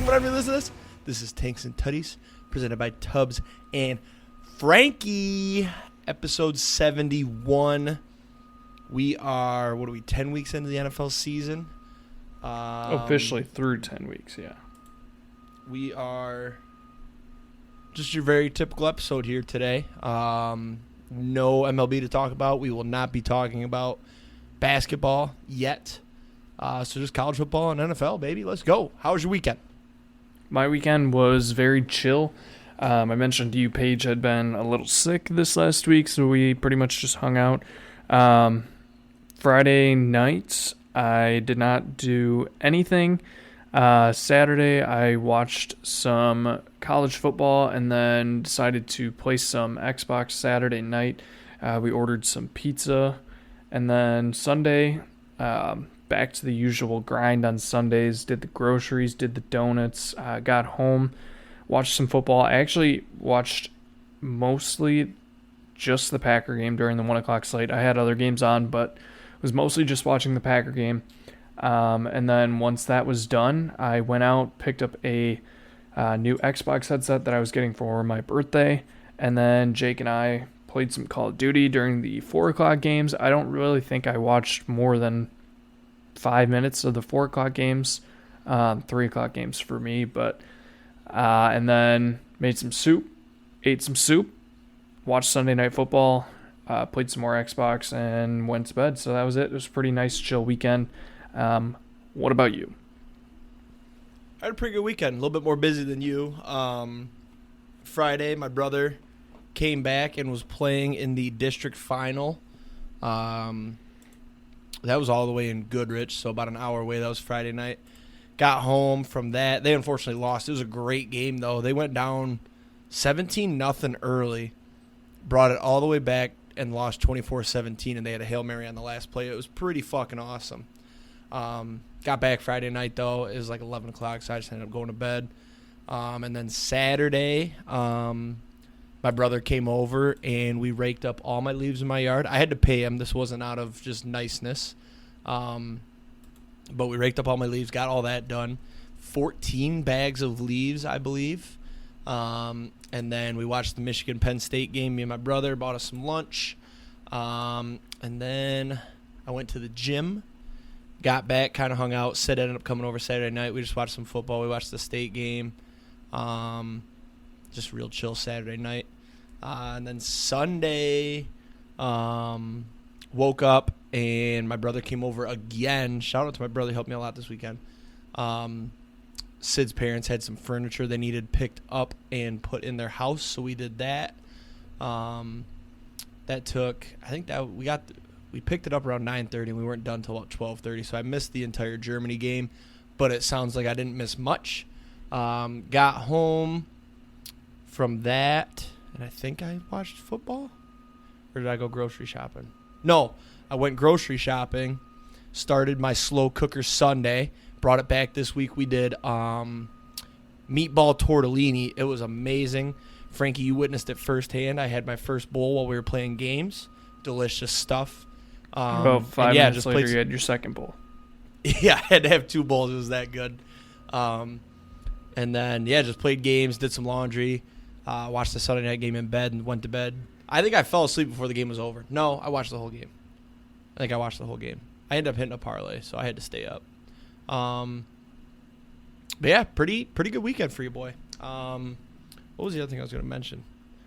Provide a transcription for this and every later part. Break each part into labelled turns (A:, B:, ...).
A: second, whenever you listen to this. This is Tanks and Tuddies, presented by Tubbs and Franke, episode 71. We are, 10 weeks into the NFL season?
B: Officially through 10 weeks, yeah.
A: We are just your very typical episode here today. No MLB to talk about. We will not be talking about basketball yet. So just college football and NFL, baby. Let's go. How was your weekend?
B: My weekend was very chill. I mentioned to you, Paige had been a little sick this last week, so we pretty much just hung out. Friday night, I did not do anything. Saturday, I watched some college football and then decided to play some Xbox Saturday night. We ordered some pizza. And then Sunday, back to the usual grind on Sundays. Did the groceries, did the donuts, got home, watched some football. I actually watched mostly just the Packer game during the 1 o'clock slate. I had other games on, but was mostly just watching the Packer game. And then once that was done, I went out, picked up a new Xbox headset that I was getting for my birthday, and then Jake and I played some Call of Duty during the 4 o'clock games. I don't really think I watched more than 5 minutes of the 4 o'clock games, 3 o'clock games for me, but and then made some soup, ate some soup, watched Sunday Night Football, played some more Xbox, and went to bed. So that was it. It was a pretty nice, chill weekend. What about you?
A: I had a pretty good weekend. A little bit more busy than you. Friday, my brother came back and was playing in the district final. That was all the way in Goodrich, so about an hour away. That was Friday night. Got home from that. They unfortunately lost. It was a great game, though. They went down 17-0 early, brought it all the way back, and lost 24-17, and they had a Hail Mary on the last play. It was pretty fucking awesome. Got back Friday night, though. It was like 11 o'clock, so I just ended up going to bed. And then Saturday, my brother came over, and we raked up all my leaves in my yard. I had to pay him. This wasn't out of just niceness. But we raked up all my leaves, got all that done. 14 bags of leaves, I believe. And then we watched the Michigan-Penn State game. Me and my brother bought us some lunch. And then I went to the gym. Got back, kind of hung out. Sid ended up coming over Saturday night. We just watched some football. We watched the state game. Just real chill Saturday night. And then Sunday, woke up, and my brother came over again. Shout out to my brother. He helped me a lot this weekend. Sid's parents had some furniture they needed picked up and put in their house, so we did that. That took, I think that we picked it up around 9:30, and we weren't done until about 12:30, so I missed the entire Germany game, but it sounds like I didn't miss much. Got home from that, and I think I watched football, or did I go grocery shopping? No, I went grocery shopping, started my slow cooker Sunday, brought it back this week. We did meatball tortellini. It was amazing. Franke, you witnessed it firsthand. I had my first bowl while we were playing games. Delicious stuff.
B: About 5 minutes later, you had your second bowl.
A: Yeah, I had to have 2 bowls. It was that good. And then, just played games, did some laundry, watched the Sunday night game in bed, and went to bed. I think I fell asleep before the game was over. No, I watched the whole game. I ended up hitting a parlay, so I had to stay up. But yeah, pretty good weekend for you, boy. What was the other thing I was going to mention?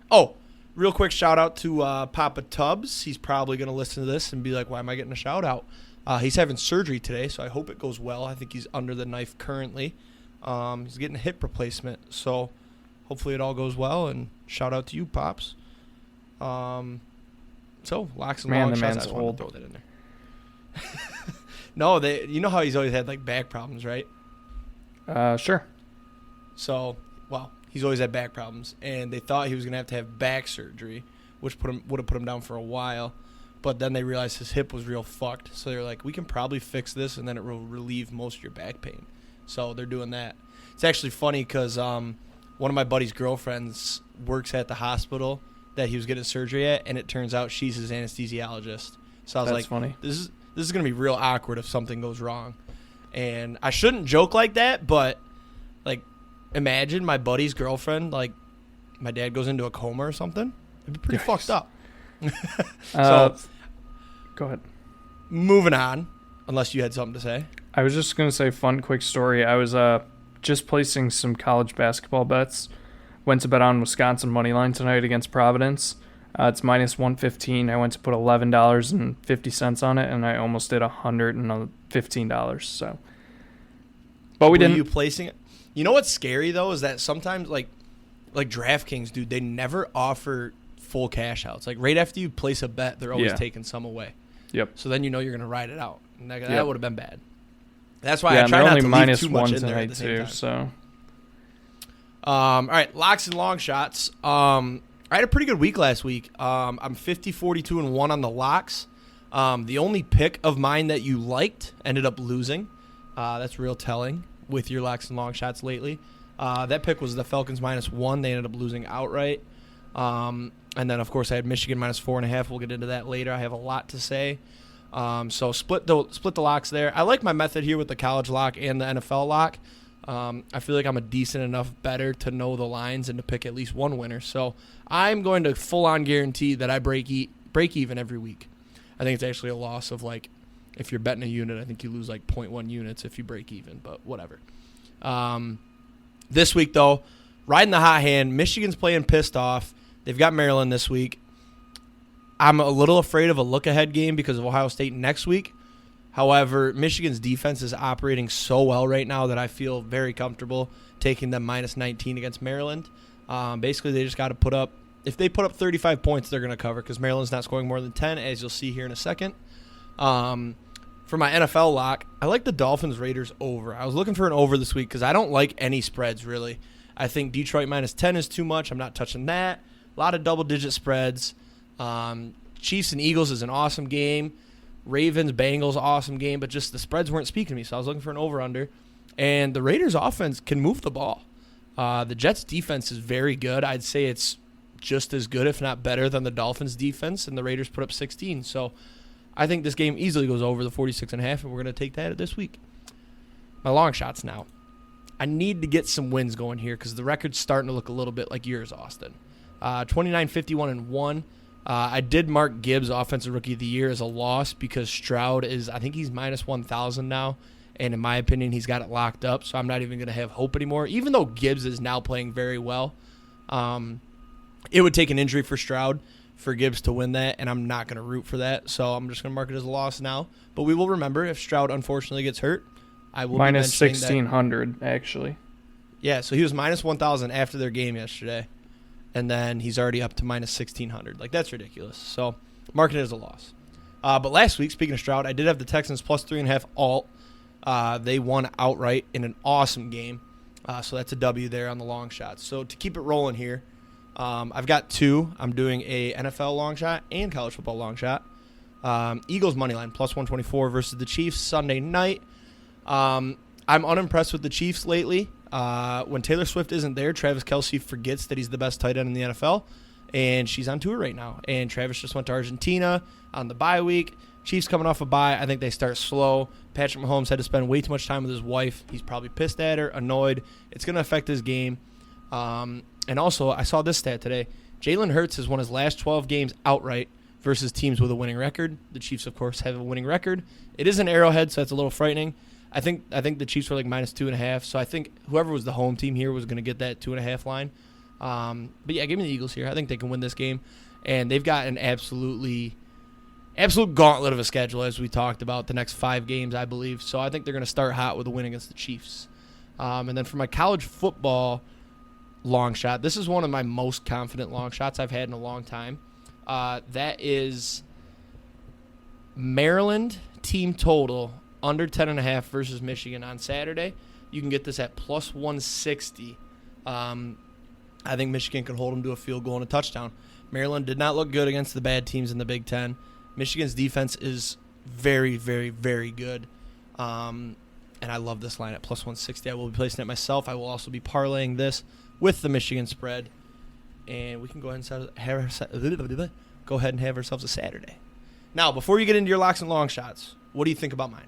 A: Oh, real quick shout out to Papa Tubbs. He's probably going to listen to this and be like, why am I getting a shout out? He's having surgery today, so I hope it goes well. I think he's under the knife currently. He's getting a hip replacement, so hopefully it all goes well, and shout out to you, Pops. So, locks and long shots. I just wanted to throw that in there. No, you know how he's always had like back problems, right?
B: Sure.
A: So, he's always had back problems, and they thought he was gonna have to have back surgery, which would have put him down for a while. But then they realized his hip was real fucked, so they're like, we can probably fix this, and then it will relieve most of your back pain. So they're doing that. It's actually funny because one of my buddy's girlfriends works at the hospital that he was getting surgery at, and it turns out she's his anesthesiologist. So I was like,
B: funny.
A: This is going to be real awkward if something goes wrong. And I shouldn't joke like that, but Like, imagine my buddy's girlfriend, like, my dad goes into a coma or something. It'd be pretty fucked up. So,
B: go ahead.
A: Moving on, unless you had something to say.
B: I was just going to say, fun, quick story. I was just placing some college basketball bets. Went to bet on Wisconsin money line tonight against Providence. It's minus 115. I went to put $11.50 on it, and I almost did $115. So, but we didn't.
A: Were you placing it? You know what's scary though is that sometimes like DraftKings, dude, they never offer full cash outs. Like right after you place a bet, they're always taking some away.
B: Yep.
A: So then you know you're gonna ride it out, and that would have been bad. That's why I try
B: not
A: to leave too much in there at the same time.
B: So.
A: All right, locks and long shots. I had a pretty good week last week. I'm 50-42-1 on the locks. The only pick of mine that you liked ended up losing. That's real telling with your locks and long shots lately. That pick was the Falcons -1. They ended up losing outright. And then, of course, I had Michigan -4.5. We'll get into that later. I have a lot to say. So split the locks there. I like my method here with the college lock and the NFL lock. I feel like I'm a decent enough bettor to know the lines and to pick at least one winner. So I'm going to full-on guarantee that I break even every week. I think it's actually a loss of, like, if you're betting a unit, I think you lose, like, 0.1 units if you break even, but whatever. This week, though, riding the hot hand, Michigan's playing pissed off. They've got Maryland this week. I'm a little afraid of a look-ahead game because of Ohio State next week. However, Michigan's defense is operating so well right now that I feel very comfortable taking them -19 against Maryland. Basically, they just got to put up – if they put up 35 points, they're going to cover because Maryland's not scoring more than 10, as you'll see here in a second. For my NFL lock, I like the Dolphins-Raiders over. I was looking for an over this week because I don't like any spreads, really. I think Detroit -10 is too much. I'm not touching that. A lot of double-digit spreads. Chiefs and Eagles is an awesome game. Ravens, Bengals, awesome game, but just the spreads weren't speaking to me, so I was looking for an over-under. And the Raiders' offense can move the ball. The Jets' defense is very good. I'd say it's just as good, if not better, than the Dolphins' defense, and the Raiders put up 16. So I think this game easily goes over the 46.5, and we're going to take that this week. My long shots now. I need to get some wins going here because the record's starting to look a little bit like yours, Austin. 29-51-1. I did mark Gibbs Offensive Rookie of the Year as a loss because Stroud is, I think he's -1,000 now, and in my opinion, he's got it locked up, so I'm not even going to have hope anymore. Even though Gibbs is now playing very well, it would take an injury for Stroud for Gibbs to win that, and I'm not going to root for that, so I'm just going to mark it as a loss now. But we will remember if Stroud unfortunately gets hurt, I will be mentioning that.
B: -1,600, actually.
A: Yeah, so he was -1,000 after their game yesterday. And then he's already up to -1,600. Like, that's ridiculous. So, marking it as a loss. But last week, speaking of Stroud, I did have the Texans +3.5 alt. They won outright in an awesome game. So, that's a W there on the long shots. So, to keep it rolling here, I've got two. I'm doing a NFL long shot and college football long shot. Eagles moneyline +124 versus the Chiefs Sunday night. I'm unimpressed with the Chiefs lately. When Taylor Swift isn't there, Travis Kelce forgets that he's the best tight end in the NFL, and she's on tour right now. And Travis just went to Argentina on the bye week. Chiefs coming off a bye. I think they start slow. Patrick Mahomes had to spend way too much time with his wife. He's probably pissed at her, annoyed. It's going to affect his game. And also, I saw this stat today. Jalen Hurts has won his last 12 games outright versus teams with a winning record. The Chiefs, of course, have a winning record. It is an Arrowhead, so that's a little frightening. I think the Chiefs were like -2.5, so I think whoever was the home team here was going to get that 2.5 line. But yeah, give me the Eagles here. I think they can win this game, and they've got an absolute gauntlet of a schedule as we talked about the next 5 games, I believe. So I think they're going to start hot with a win against the Chiefs. And then for my college football long shot, this is one of my most confident long shots I've had in a long time. That is Maryland team total under 10.5 versus Michigan on Saturday. You can get this at +160. I think Michigan can hold them to a field goal and a touchdown. Maryland did not look good against the bad teams in the Big Ten. Michigan's defense is very, very, very good. And I love this line at +160. I will be placing it myself. I will also be parlaying this with the Michigan spread. And we can go ahead and have ourselves a Saturday. Now, before you get into your locks and long shots, what do you think about mine?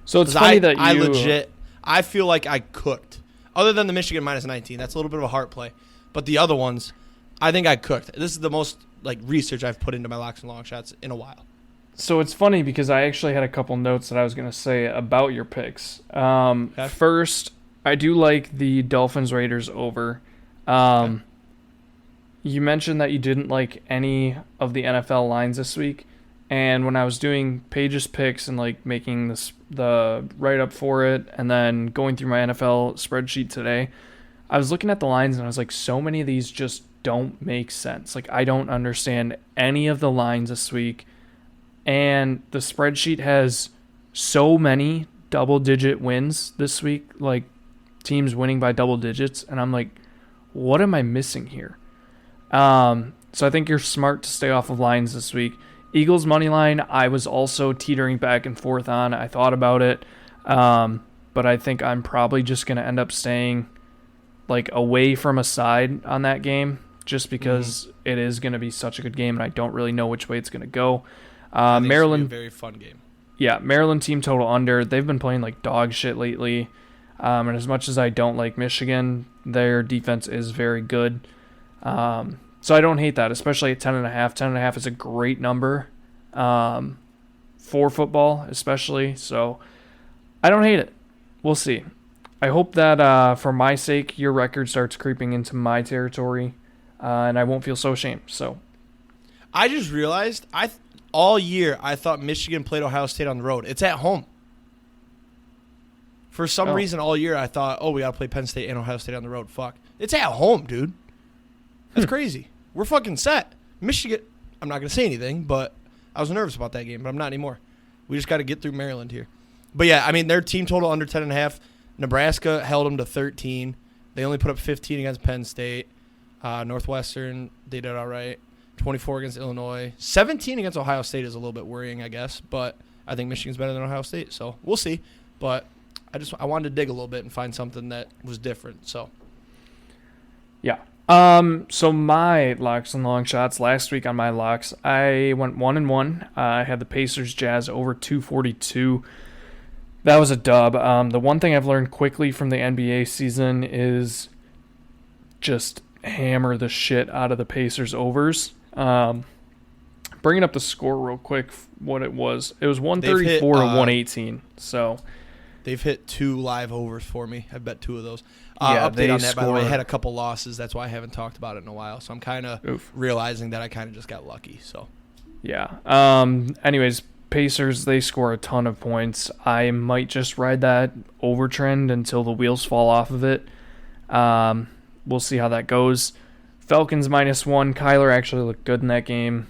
B: So it's funny that you...
A: I feel like I cooked. Other than the Michigan minus 19, that's a little bit of a heart play. But the other ones, I think I cooked. This is the most research I've put into my locks and long shots in a while.
B: So it's funny because I actually had a couple notes that I was going to say about your picks.
A: Okay.
B: First, I do like the Dolphins Raiders over.
A: Okay.
B: You mentioned that you didn't like any of the NFL lines this week. And when I was doing Paige's picks and making the write-up for it and then going through my NFL spreadsheet today, I was looking at the lines and I was like, so many of these just don't make sense. I don't understand any of the lines this week. And the spreadsheet has so many double-digit wins this week, teams winning by double digits. And I'm like, what am I missing here? So I think you're smart to stay off of lines this week. Eagles money line, I was also teetering back and forth on. I thought about it, but I think I'm probably just going to end up staying away from a side on that game just because it is going to be such a good game and I don't really know which way it's going to go. Maryland,
A: it's a very fun game.
B: Yeah, Maryland team total under. They've been playing like dog shit lately, and as much as I don't like Michigan, their defense is very good. So I don't hate that, especially at 10.5. 10.5 is a great number for football, especially. So I don't hate it. We'll see. I hope that for my sake, your record starts creeping into my territory, and I won't feel so ashamed. So
A: I just realized all year I thought Michigan played Ohio State on the road. It's at home. For some reason, all year I thought, we got to play Penn State and Ohio State on the road. Fuck. It's at home, dude. That's crazy. We're fucking set. Michigan, I'm not going to say anything, but I was nervous about that game, but I'm not anymore. We just got to get through Maryland here. But yeah, I mean, their team total under 10.5. Nebraska held them to 13. They only put up 15 against Penn State. Northwestern, they did all right. 24 against Illinois. 17 against Ohio State is a little bit worrying, I guess, but I think Michigan's better than Ohio State, so we'll see. But I wanted to dig a little bit and find something that was different, so.
B: Yeah. So my locks and long shots last week on my locks, I went 1-1. I had the Pacers Jazz over 242. That was a dub. The one thing I've learned quickly from the NBA season is just hammer the shit out of the Pacers overs. Bringing up the score real quick, what it was. It was 134 to 118. So
A: they've hit 2 live overs for me. I bet 2 of those.
B: They
A: on that, by the way, I had a couple losses. That's why I haven't talked about it in a while. So I'm kind of realizing that I kind of just got lucky. So, yeah.
B: Anyways, Pacers, they score a ton of points. I might just ride that over trend until the wheels fall off of it. We'll see how that goes. Falcons -1. Kyler actually looked good in that game.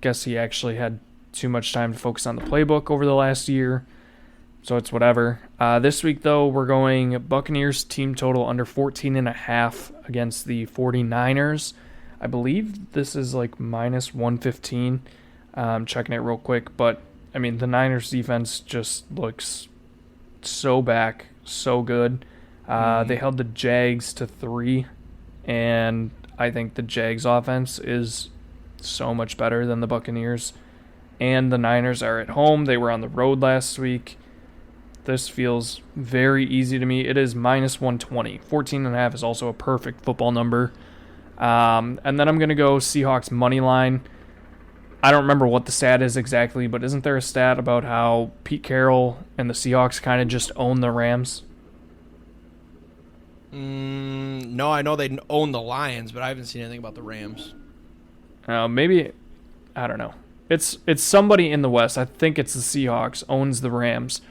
B: Guess he actually had too much time to focus on the playbook over the last year. So it's whatever. This week, though, we're going Buccaneers team total under 14.5 against the 49ers. I believe this is -115. Checking it real quick. But, I mean, the Niners defense just looks so back, so good. They held the Jags to 3. And I think the Jags offense is so much better than the Buccaneers. And the Niners are at home. They were on the road last week. This feels very easy to me. It is -120. 14.5 is also a perfect football number. And then I'm going to go Seahawks money line. I don't remember what the stat is exactly, but isn't there a stat about how Pete Carroll and the Seahawks kind of just own the Rams?
A: No, I know they own the Lions, but I haven't seen anything about the Rams.
B: Maybe, I don't know. It's somebody in the West. I think it's the Seahawks owns the Rams.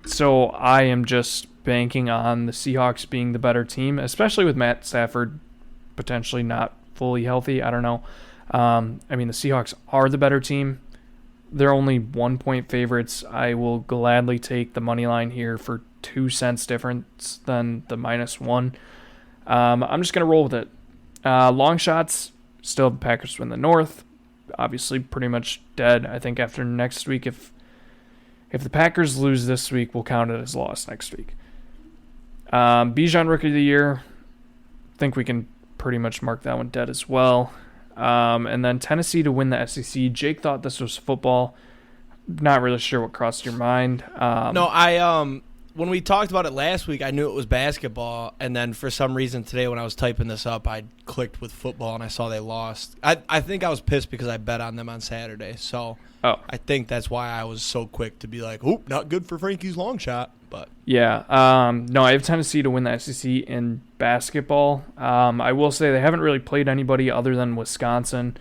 B: So I am just banking on the Seahawks being the better team, especially with Matt Stafford potentially not fully healthy. I don't know. I mean, the Seahawks are the better team. They're only 1-point favorites. I will gladly take the money line here for 2 cents difference than the -1. I'm just going to roll with it. Long shots, still the Packers win the North. Obviously pretty much dead. I think after next week, if the Packers lose this week, we'll count it as loss next week. Bijan Rookie of the Year, I think we can pretty much mark that one dead as well. And then Tennessee to win the SEC. Jake thought this was football. not really sure what crossed your mind.
A: No, I when we talked about it last week, I knew it was basketball, and then for some reason today when I was typing this up, I clicked with football and I saw they lost. I think I was pissed because I bet on them on Saturday, so I think that's why I was so quick to be like, "Oop, not good for Franke's long shot." But
B: yeah, no, I have Tennessee to win the SEC in basketball. I will say they haven't really played anybody other than Wisconsin,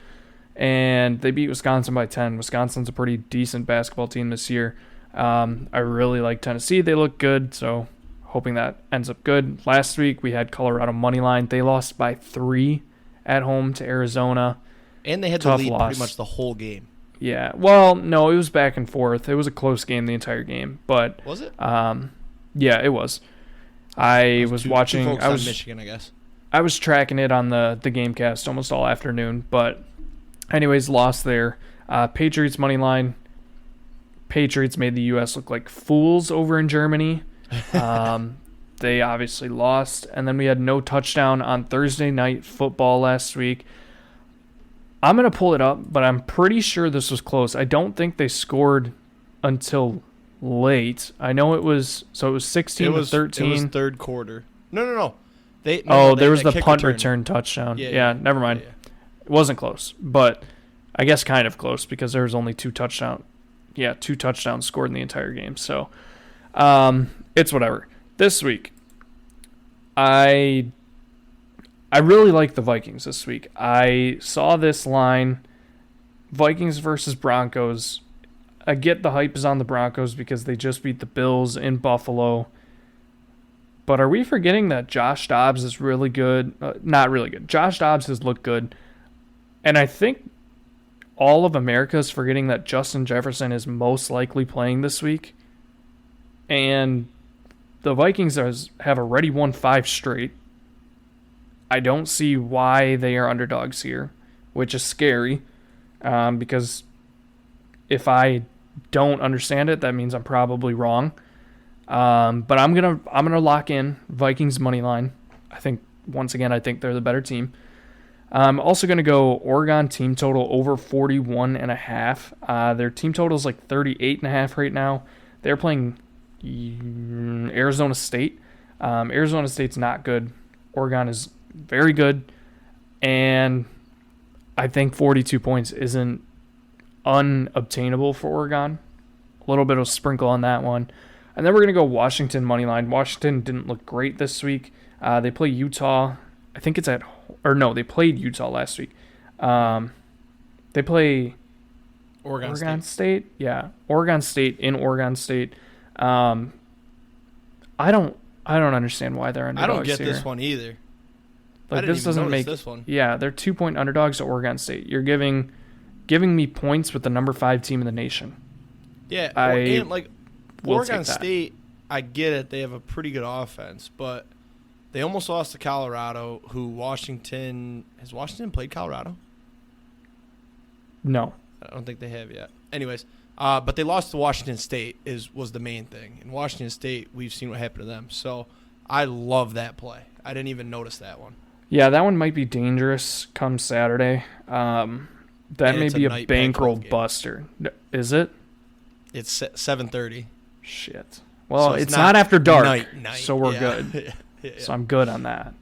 B: and they beat Wisconsin by 10. Wisconsin's a pretty decent basketball team this year. I really like Tennessee. They look good, so hoping that ends up good. Last week we had Colorado money line. They lost by 3 at home to Arizona.
A: And they had the lead pretty much the whole game.
B: Yeah. Well, no, it was back and forth. It was a close game the entire game. But
A: was it?
B: Yeah, it was. I was watching.
A: I was Michigan, I guess.
B: I was tracking it on the Gamecast almost all afternoon. But anyways, lost there. Patriots money line. Patriots made the U.S. look like fools over in Germany. They obviously lost. And then we had no touchdown on Thursday night football last week. I'm going to pull it up, but I'm pretty sure this was close. I don't think they scored until late. I know it was 16 to 13.
A: It was third quarter. No.
B: There was the punt return touchdown. Yeah, never mind.
A: Yeah.
B: It wasn't close, but I guess kind of close because there was only 2 touchdowns. Yeah, 2 touchdowns scored in the entire game. So it's whatever. This week, I really like the Vikings this week. I saw this line, Vikings versus Broncos. I get the hype is on the Broncos because they just beat the Bills in Buffalo. But are we forgetting that Josh Dobbs is really good? Not really good. Josh Dobbs has looked good. And I think all of America is forgetting that Justin Jefferson is most likely playing this week. And the Vikings have already won 5 straight. I don't see why they are underdogs here, which is scary, because if I don't understand it, that means I'm probably wrong. But I'm gonna lock in Vikings money line. I think they're the better team. I'm also gonna go Oregon team total over 41.5. Their team total is like 38.5 right now. They're playing Arizona State. Arizona State's not good. Oregon is very good, and I think 42 points isn't unobtainable for Oregon. A little bit of sprinkle on that one. And then we're going to go Washington money line. Washington didn't look great this week. They play Utah. I think it's they played Utah last week. They play Oregon State. Yeah, Oregon State in Oregon State. I don't understand why they're underdogs.
A: I don't get
B: here.
A: this one either.
B: Like, this doesn't make
A: this one.
B: Yeah, they're 2-point underdogs to Oregon State. You're giving me points with the number 5 team in the nation.
A: Yeah, Oregon State, I get it. They have a pretty good offense, but they almost lost to Colorado, has Washington played Colorado?
B: No.
A: I don't think they have yet. Anyways, but they lost to Washington State was the main thing. In Washington State, we've seen what happened to them. So I love that play. I didn't even notice that one.
B: Yeah, that one might be dangerous come Saturday. That may be a bankroll buster. Is it?
A: It's 7:30.
B: Shit. Well,
A: so
B: it's not after dark,
A: night.
B: So we're good.
A: Yeah.
B: So I'm good on that.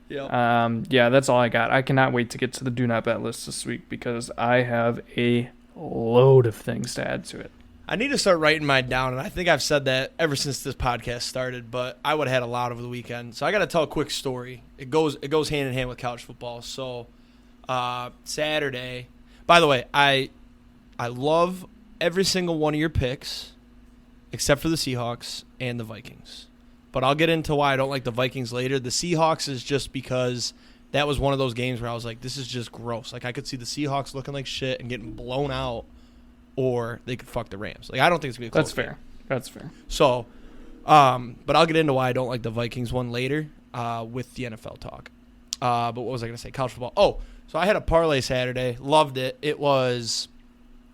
A: Yep.
B: Yeah, that's all I got. I cannot wait to get to the do not bet list this week because I have a load of things to add to it.
A: I need to start writing mine down, and I think I've said that ever since this podcast started, but I would have had a lot over the weekend. So I got to tell a quick story. It goes hand in hand with college football. So Saturday, by the way, I love every single one of your picks except for the Seahawks and the Vikings. But I'll get into why I don't like the Vikings later. The Seahawks is just because that was one of those games where I was like, this is just gross. Like, I could see the Seahawks looking like shit and getting blown out, or they could fuck the Rams. Like, I don't think it's going to be a close game.
B: That's fair.
A: So, but I'll get into why I don't like the Vikings one later with the NFL talk. But what was I going to say? College football. Oh, so I had a parlay Saturday. Loved it. It was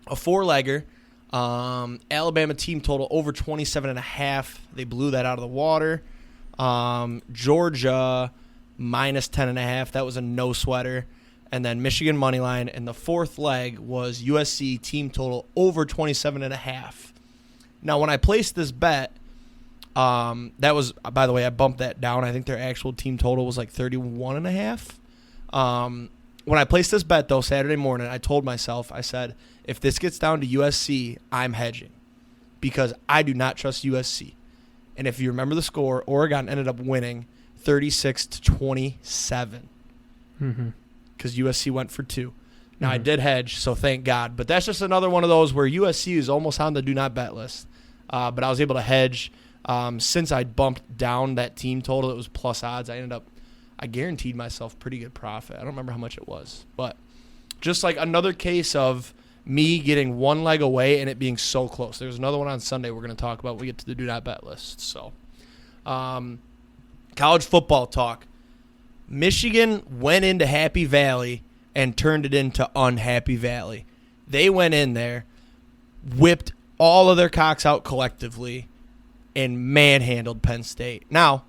A: a 4-legger. Alabama team total over 27.5. They blew that out of the water. Georgia minus 10.5. That was a no sweater. and then Michigan money line, and the fourth leg was USC team total over 27.5. Now, when I placed this bet, that was, by the way, I bumped that down. I think their actual team total was like 31.5. When I placed this bet, though, Saturday morning, I told myself, I said, if this gets down to USC, I'm hedging because I do not trust USC. And if you remember the score, Oregon ended up winning 36-27 because USC went for 2. Now, I did hedge, so thank God. But that's just another one of those where USC is almost on the do not bet list. But I was able to hedge. Since I bumped down that team total, it was plus odds. I guaranteed myself pretty good profit. I don't remember how much it was. But just like another case of me getting one leg away and it being so close. There's another one on Sunday we're going to talk about when we get to the do not bet list. So, college football talk. Michigan went into Happy Valley and turned it into Unhappy Valley. They went in there, whipped all of their cocks out collectively, and manhandled Penn State. Now,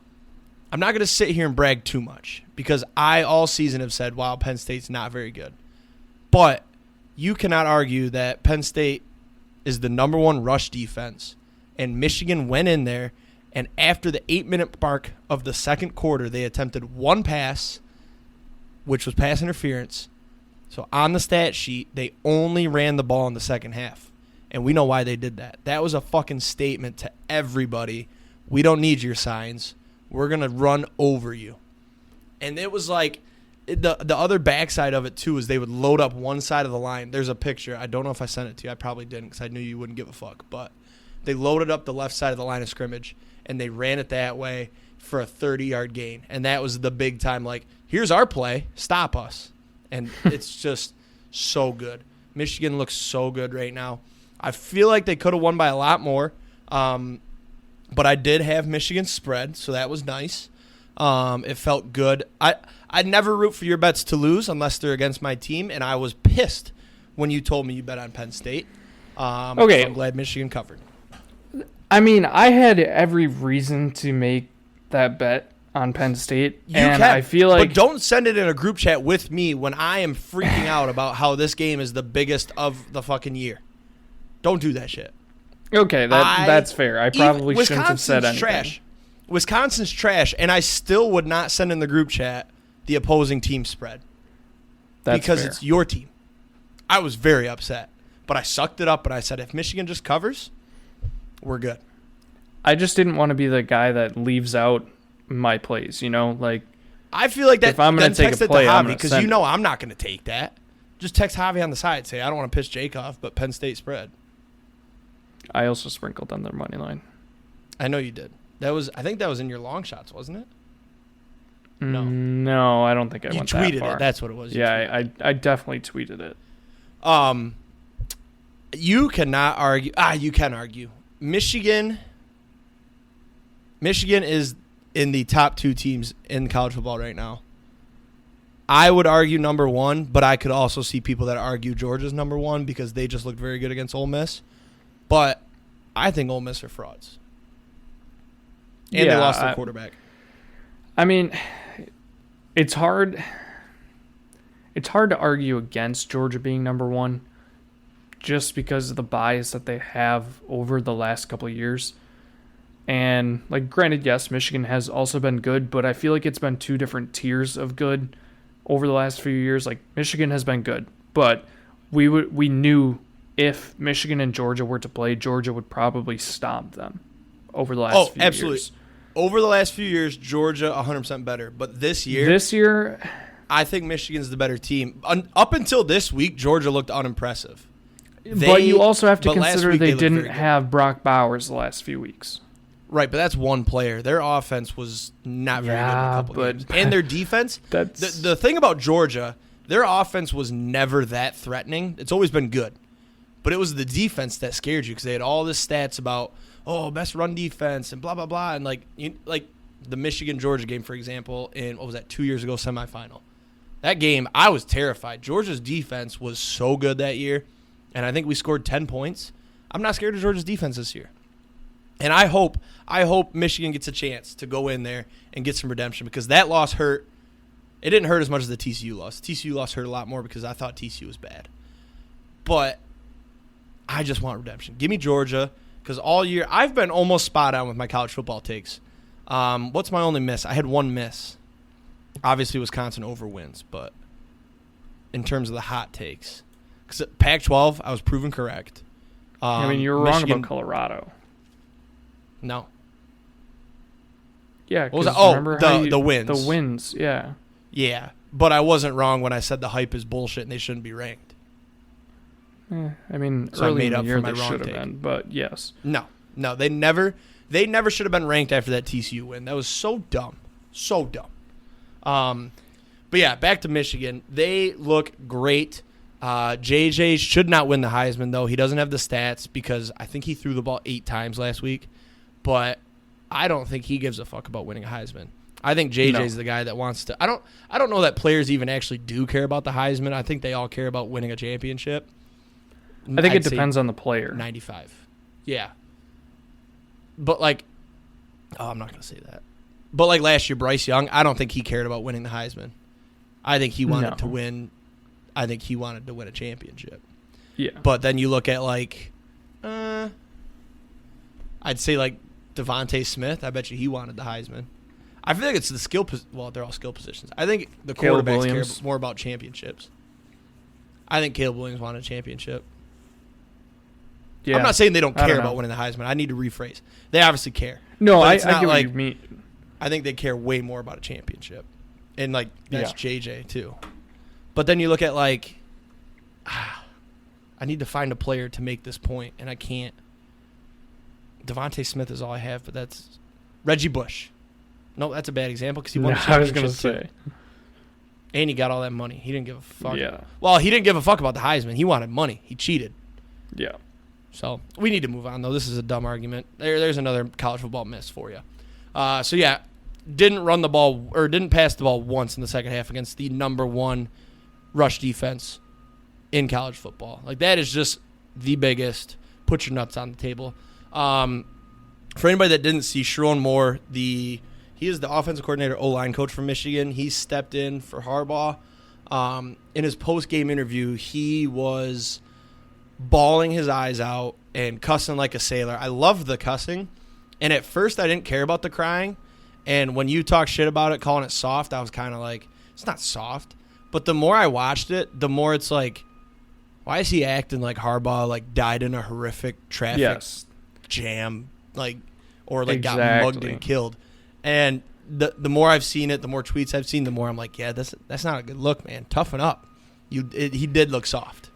A: I'm not going to sit here and brag too much because I all season have said, wow, Penn State's not very good. But you cannot argue that Penn State is the number one rush defense, and Michigan went in there, and after the 8-minute mark of the second quarter, they attempted one pass, which was pass interference. So on the stat sheet, they only ran the ball in the second half, and we know why they did that. That was a fucking statement to everybody. We don't need your signs. We're going to run over you. And it was like the other backside of it, too, is they would load up one side of the line. There's a picture. I don't know if I sent it to you. I probably didn't because I knew you wouldn't give a fuck. But they loaded up the left side of the line of scrimmage, and they ran it that way for a 30-yard gain. And that was the big time, like, here's our play. Stop us. And it's just so good. Michigan looks so good right now. I feel like they could have won by a lot more. But I did have Michigan spread, so that was nice. It felt good. I'd never root for your bets to lose unless they're against my team, and I was pissed when you told me you bet on Penn State. Okay. So I'm glad Michigan covered.
B: I mean, I had every reason to make that bet on Penn State, I feel like...
A: But don't send it in a group chat with me when I am freaking out about how this game is the biggest of the fucking year. Don't do that shit.
B: Okay, that's fair. I probably shouldn't have said anything.
A: Trash. Wisconsin's trash, and I still would not send in the group chat the opposing team spread.
B: That's
A: because
B: fair.
A: It's your team. I was very upset, but I sucked it up, and I said, if Michigan just covers, we're good.
B: I just didn't want to be the guy that leaves out my plays, like...
A: I feel like that.
B: If I'm going to take a play, I'm going to
A: because I'm not going to take that. Just text Javi on the side. Say, I don't want to piss Jake off, but Penn State spread.
B: I also sprinkled on their money line.
A: I know you did. I think that was in your Longshots, wasn't it?
B: No, I don't think I went that far.
A: You tweeted it. That's what it was.
B: Yeah, I definitely tweeted it.
A: You cannot argue. You can argue. Michigan is in the top 2 teams in college football right now. I would argue number 1, but I could also see people that argue Georgia's number 1 because they just looked very good against Ole Miss. But I think Ole Miss are frauds. And they lost their quarterback.
B: I mean, it's hard to argue against Georgia being number 1 just because of the bias that they have over the last couple of years. And, granted, yes, Michigan has also been good, but I feel like it's been 2 different tiers of good over the last few years. Michigan has been good, but we knew if Michigan and Georgia were to play, Georgia would probably stomp them over the last few
A: absolutely.
B: years.
A: Over the last few years, Georgia 100% better. But this year, I think Michigan's the better team. Up until this week, Georgia looked unimpressive.
B: But you also have to consider they didn't have Brock Bowers the last few weeks.
A: Right, but that's one player. Their offense was not very good in a couple games. And their defense, the thing about Georgia, their offense was never that threatening. It's always been good. But it was the defense that scared you because they had all this stats about, best run defense and blah, blah, blah. And, the Michigan-Georgia game, for example, in, 2 years ago, semifinal. That game, I was terrified. Georgia's defense was so good that year, and I think we scored 10 points. I'm not scared of Georgia's defense this year. And I hope Michigan gets a chance to go in there and get some redemption because that loss hurt It didn't hurt as much as the TCU loss. TCU loss hurt a lot more because I thought TCU was bad. But I just want redemption. Give me Georgia because all year I've been almost spot on with my college football takes. What's my only miss? I had one miss. Obviously, Wisconsin over wins, but in terms of the hot takes, because Pac-12, I was proven correct.
B: You were wrong about Colorado.
A: No.
B: Yeah.
A: What was that? Oh, the wins.
B: The wins, yeah.
A: Yeah, but I wasn't wrong when I said the hype is bullshit and they shouldn't be ranked.
B: So
A: I
B: early
A: made
B: in
A: up
B: the year
A: for my
B: they
A: wrong
B: should have
A: take.
B: been, but yes.
A: No, they never should have been ranked after that TCU win. That was so dumb. So dumb. But yeah, back to Michigan. They look great. JJ should not win the Heisman, though. He doesn't have the stats because I think he threw the ball 8 times last week. But I don't think he gives a fuck about winning a Heisman. I think JJ's the guy that wants to. I don't know that players even actually do care about the Heisman. I think they all care about winning a championship.
B: I think it depends on the player.
A: 95. Yeah. But I'm not going to say that. But last year, Bryce Young, I don't think he cared about winning the Heisman. I think he wanted to win. I think he wanted to win a championship.
B: Yeah.
A: But then you look at I'd say Devontae Smith. I bet you he wanted the Heisman. I feel like it's the skill. Well, they're all skill positions. I think the quarterbacks care more about championships. I think Caleb Williams wanted a championship. Yeah. I'm not saying they don't care about winning the Heisman. I need to rephrase. They obviously care.
B: No, I get what you mean.
A: I think they care way more about a championship. And, that's JJ, too. But then you look at, I need to find a player to make this point, and I can't. Devontae Smith is all I have, but that's Reggie Bush. No, that's a bad example because he won a championship,
B: I was going to say.
A: And he got all that money. He didn't give a fuck.
B: Yeah.
A: Well, he didn't give a fuck about the Heisman. He wanted money. He cheated.
B: Yeah.
A: So we need to move on, though. This is a dumb argument. There's another college football miss for you. Didn't run the ball or didn't pass the ball once in the second half against the number 1 rush defense in college football. That is just the biggest. Put your nuts on the table. For anybody that didn't see, Sharon Moore, he is the offensive coordinator, O-line coach from Michigan. He stepped in for Harbaugh. In his post-game interview, he was bawling his eyes out and cussing like a sailor. I loved the cussing. And at first, I didn't care about the crying. And when you talk shit about it, calling it soft, I was kind of like, it's not soft. But the more I watched it, the more it's like, why is he acting like Harbaugh died in a horrific traffic jam, or got mugged and killed? And the more I've seen it, the more tweets I've seen, the more I'm like, yeah, that's not a good look, man. Toughen up. He did look soft.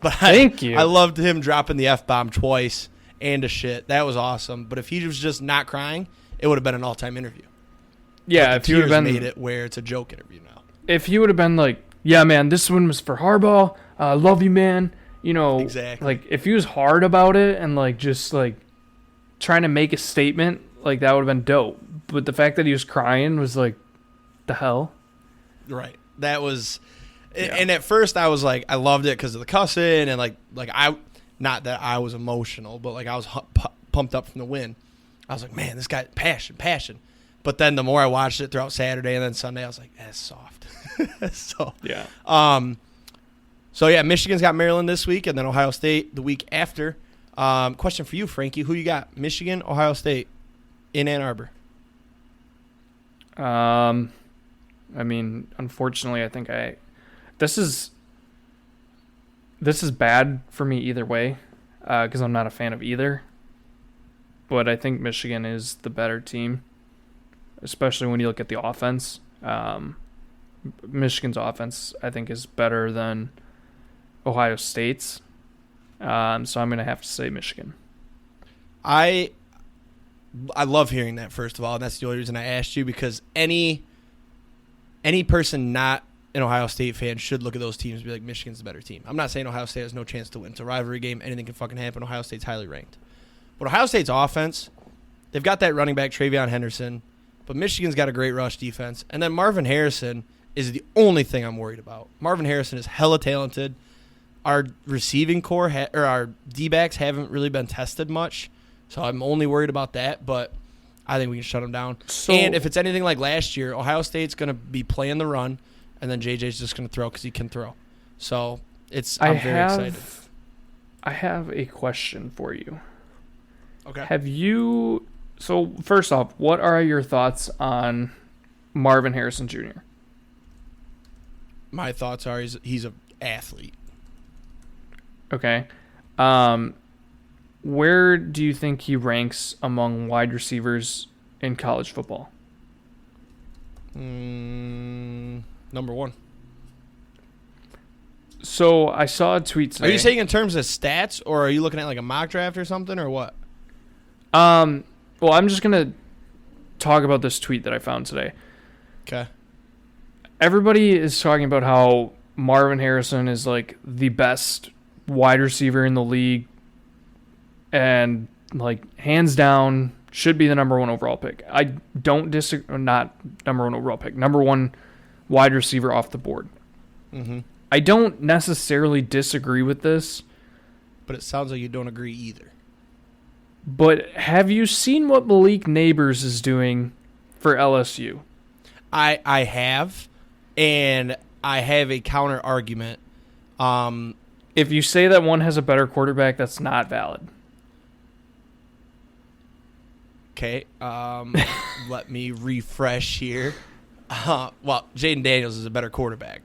A: But
B: Thank you.
A: I loved him dropping the F-bomb twice and a shit. That was awesome. But if he was just not crying, it would have been an all-time interview.
B: Yeah, if you would have been
A: made it where it's a joke interview now.
B: If he would have been like, yeah, man, this one was for Harbaugh. Love you, man.
A: Exactly.
B: If he was hard about it and just trying to make a statement, that would have been dope. But the fact that he was crying was the hell.
A: Right. That was, and at first I was I loved it because of the cussing and not that I was emotional, but I was pumped up from the win. I was like, man, this guy, passion. But then the more I watched it throughout Saturday and then Sunday, I was like, that's soft. So
B: yeah.
A: So yeah, Michigan's got Maryland this week, and then Ohio State the week after. Question for you, Frankie: who you got? Michigan, Ohio State, in Ann Arbor.
B: Unfortunately, I think this is bad for me either way, because I'm not a fan of either. But I think Michigan is the better team, especially when you look at the offense. Michigan's offense, I think, is better than Ohio State's. So I'm going to have to say Michigan.
A: I love hearing that, first of all, and that's the only reason I asked you, because any person not an Ohio State fan should look at those teams and be like, Michigan's the better team. I'm not saying Ohio State has no chance to win. It's a rivalry game. Anything can fucking happen. Ohio State's highly ranked. But Ohio State's offense, they've got that running back, Travion Henderson, but Michigan's got a great rush defense. And then Marvin Harrison is the only thing I'm worried about. Marvin Harrison is hella talented. Our receiving core or our D-backs haven't really been tested much, so I'm only worried about that. But I think we can shut them down.
B: So,
A: and if it's anything like last year, Ohio State's going to be playing the run, and then JJ's just going to throw because he can throw. So I'm very excited.
B: I have a question for you.
A: Okay.
B: So first off, what are your thoughts on Marvin Harrison Jr.?
A: My thoughts are he's an athlete.
B: Okay. Where do you think he ranks among wide receivers in college football?
A: Number 1.
B: So I saw a tweet today.
A: Are you saying in terms of stats, or are you looking at like a mock draft or something, or what?
B: Well, I'm just going to talk about this tweet that I found today.
A: Okay.
B: Everybody is talking about how Marvin Harrison is like the best wide receiver in the league and like hands down should be the number 1 overall pick. I don't disagree. Not number 1 overall pick. Number 1 wide receiver off the board.
A: Mm-hmm.
B: I don't necessarily disagree with this.
A: But it sounds like you don't agree either.
B: But have you seen what Malik Neighbors is doing for LSU?
A: I have, and I have a counter argument.
B: If you say that one has a better quarterback, that's not valid.
A: Okay, let me refresh here. Well, Jaden Daniels is a better quarterback.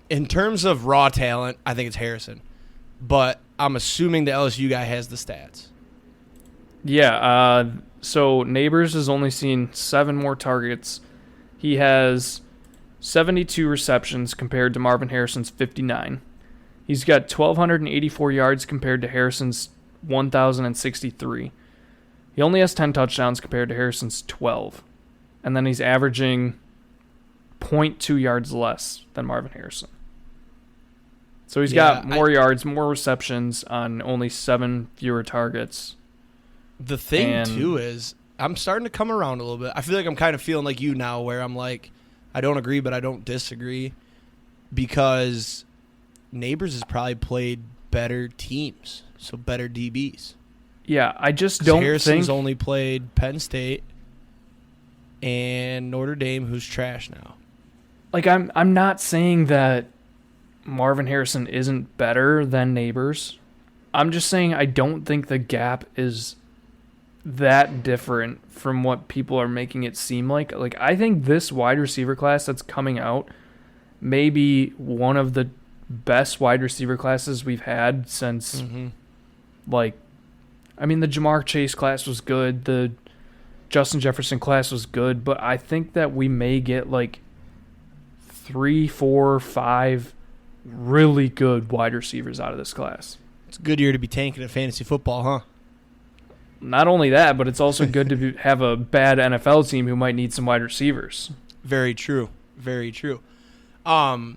A: In terms of raw talent, I think it's Harrison. But I'm assuming the LSU guy has the stats.
B: Yeah, so Neighbors has only seen 7 more targets. He has 72 receptions compared to Marvin Harrison's 59. He's got 1,284 yards compared to Harrison's 1,063. He only has 10 touchdowns compared to Harrison's 12. And then he's averaging 0.2 yards less than Marvin Harrison. So he's got more yards, more receptions on only 7 fewer targets.
A: The thing, too, is I'm starting to come around a little bit. I feel like I'm kind of feeling like you now, where I'm like, I don't agree, but I don't disagree, because Neighbors has probably played better teams, so better DBs.
B: Yeah, I just don't
A: Harrison's only played Penn State and Notre Dame, who's trash now.
B: Like, I'm not saying that Marvin Harrison isn't better than Neighbors. I'm just saying I don't think the gap is that different from what people are making it seem like. Like, I think this wide receiver class that's coming out may be one of the best wide receiver classes we've had since, the Jamar Chase class was good. The Justin Jefferson class was good. But I think that we may get, 3, 4, 5 really good wide receivers out of this class.
A: It's a good year to be tanking at fantasy football, huh?
B: Not only that, but it's also good to have a bad NFL team who might need some wide receivers.
A: Very true. Very true. What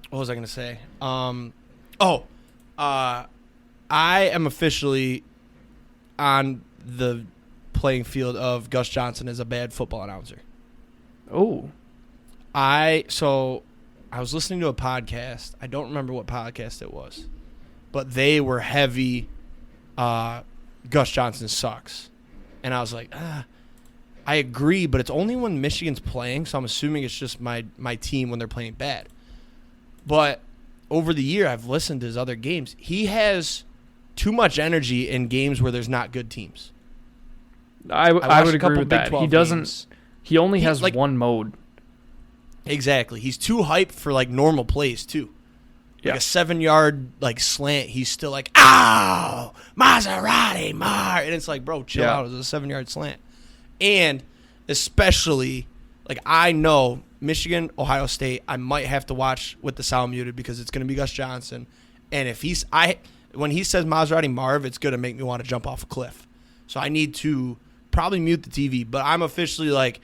A: was I going to say? I am officially on the playing field of Gus Johnson as a bad football announcer.
B: Oh.
A: I was listening to a podcast. I don't remember what podcast it was, but they were heavy Gus Johnson sucks. And I was like, I agree, but it's only when Michigan's playing, so I'm assuming it's just my team when they're playing bad. But over the year, I've listened to his other games. He has too much energy in games where there's not good teams.
B: I would agree with that. He doesn't. Games. He only has one mode.
A: Exactly. He's too hyped for normal plays too. Like a 7-yard slant, he's still like, ow, Maserati, Mar. And it's like, bro, chill out. It was a 7-yard slant. And especially, I know Michigan, Ohio State, I might have to watch with the sound muted because it's going to be Gus Johnson. And if when he says Maserati Marv, it's going to make me want to jump off a cliff. So I need to probably mute the TV. But I'm officially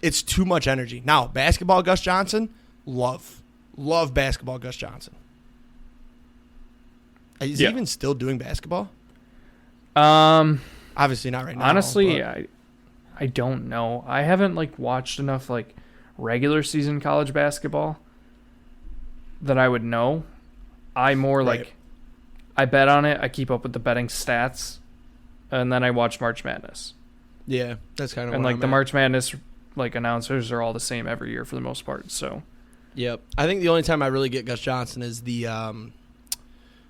A: it's too much energy. Now, basketball Gus Johnson, love basketball Gus Johnson. Is he even still doing basketball? Obviously not right now.
B: Honestly, I don't know. I haven't watched enough regular season college basketball that I would know. I more I bet on it. I keep up with the betting stats, and then I watch March Madness.
A: Yeah, that's kind of
B: And
A: where
B: like
A: I'm
B: the
A: at.
B: March Madness like announcers are all the same every year for the most part. So
A: Yep. I think the only time I really get Gus Johnson is the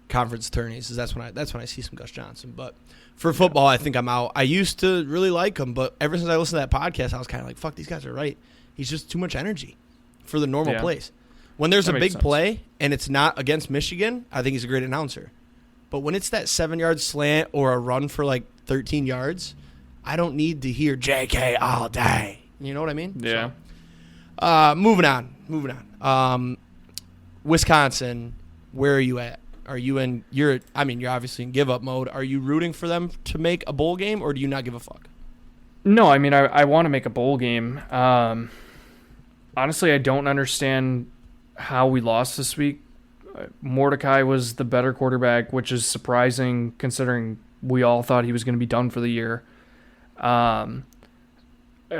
A: conference tourneys. Is that's when I see some Gus Johnson. But for football, I think I'm out. I used to really like him, but ever since I listened to that podcast, I was kind of like, fuck, these guys are right. He's just too much energy for the normal plays. When there's
B: That
A: a
B: makes
A: big
B: sense.
A: play and it's not against Michigan, I think he's a great announcer. But when it's that 7-yard slant or a run for like 13 yards, I don't need to hear JK all day. You know what I mean?
B: yeah.
A: So, moving on. Wisconsin, where are you at? Are you in? You're obviously in give up mode. Are you rooting for them to make a bowl game, or do you not give a fuck?
B: No, I mean I want to make a bowl game. Honestly, I don't understand how we lost this week. Mordecai was the better quarterback, which is surprising considering we all thought he was going to be done for the year. I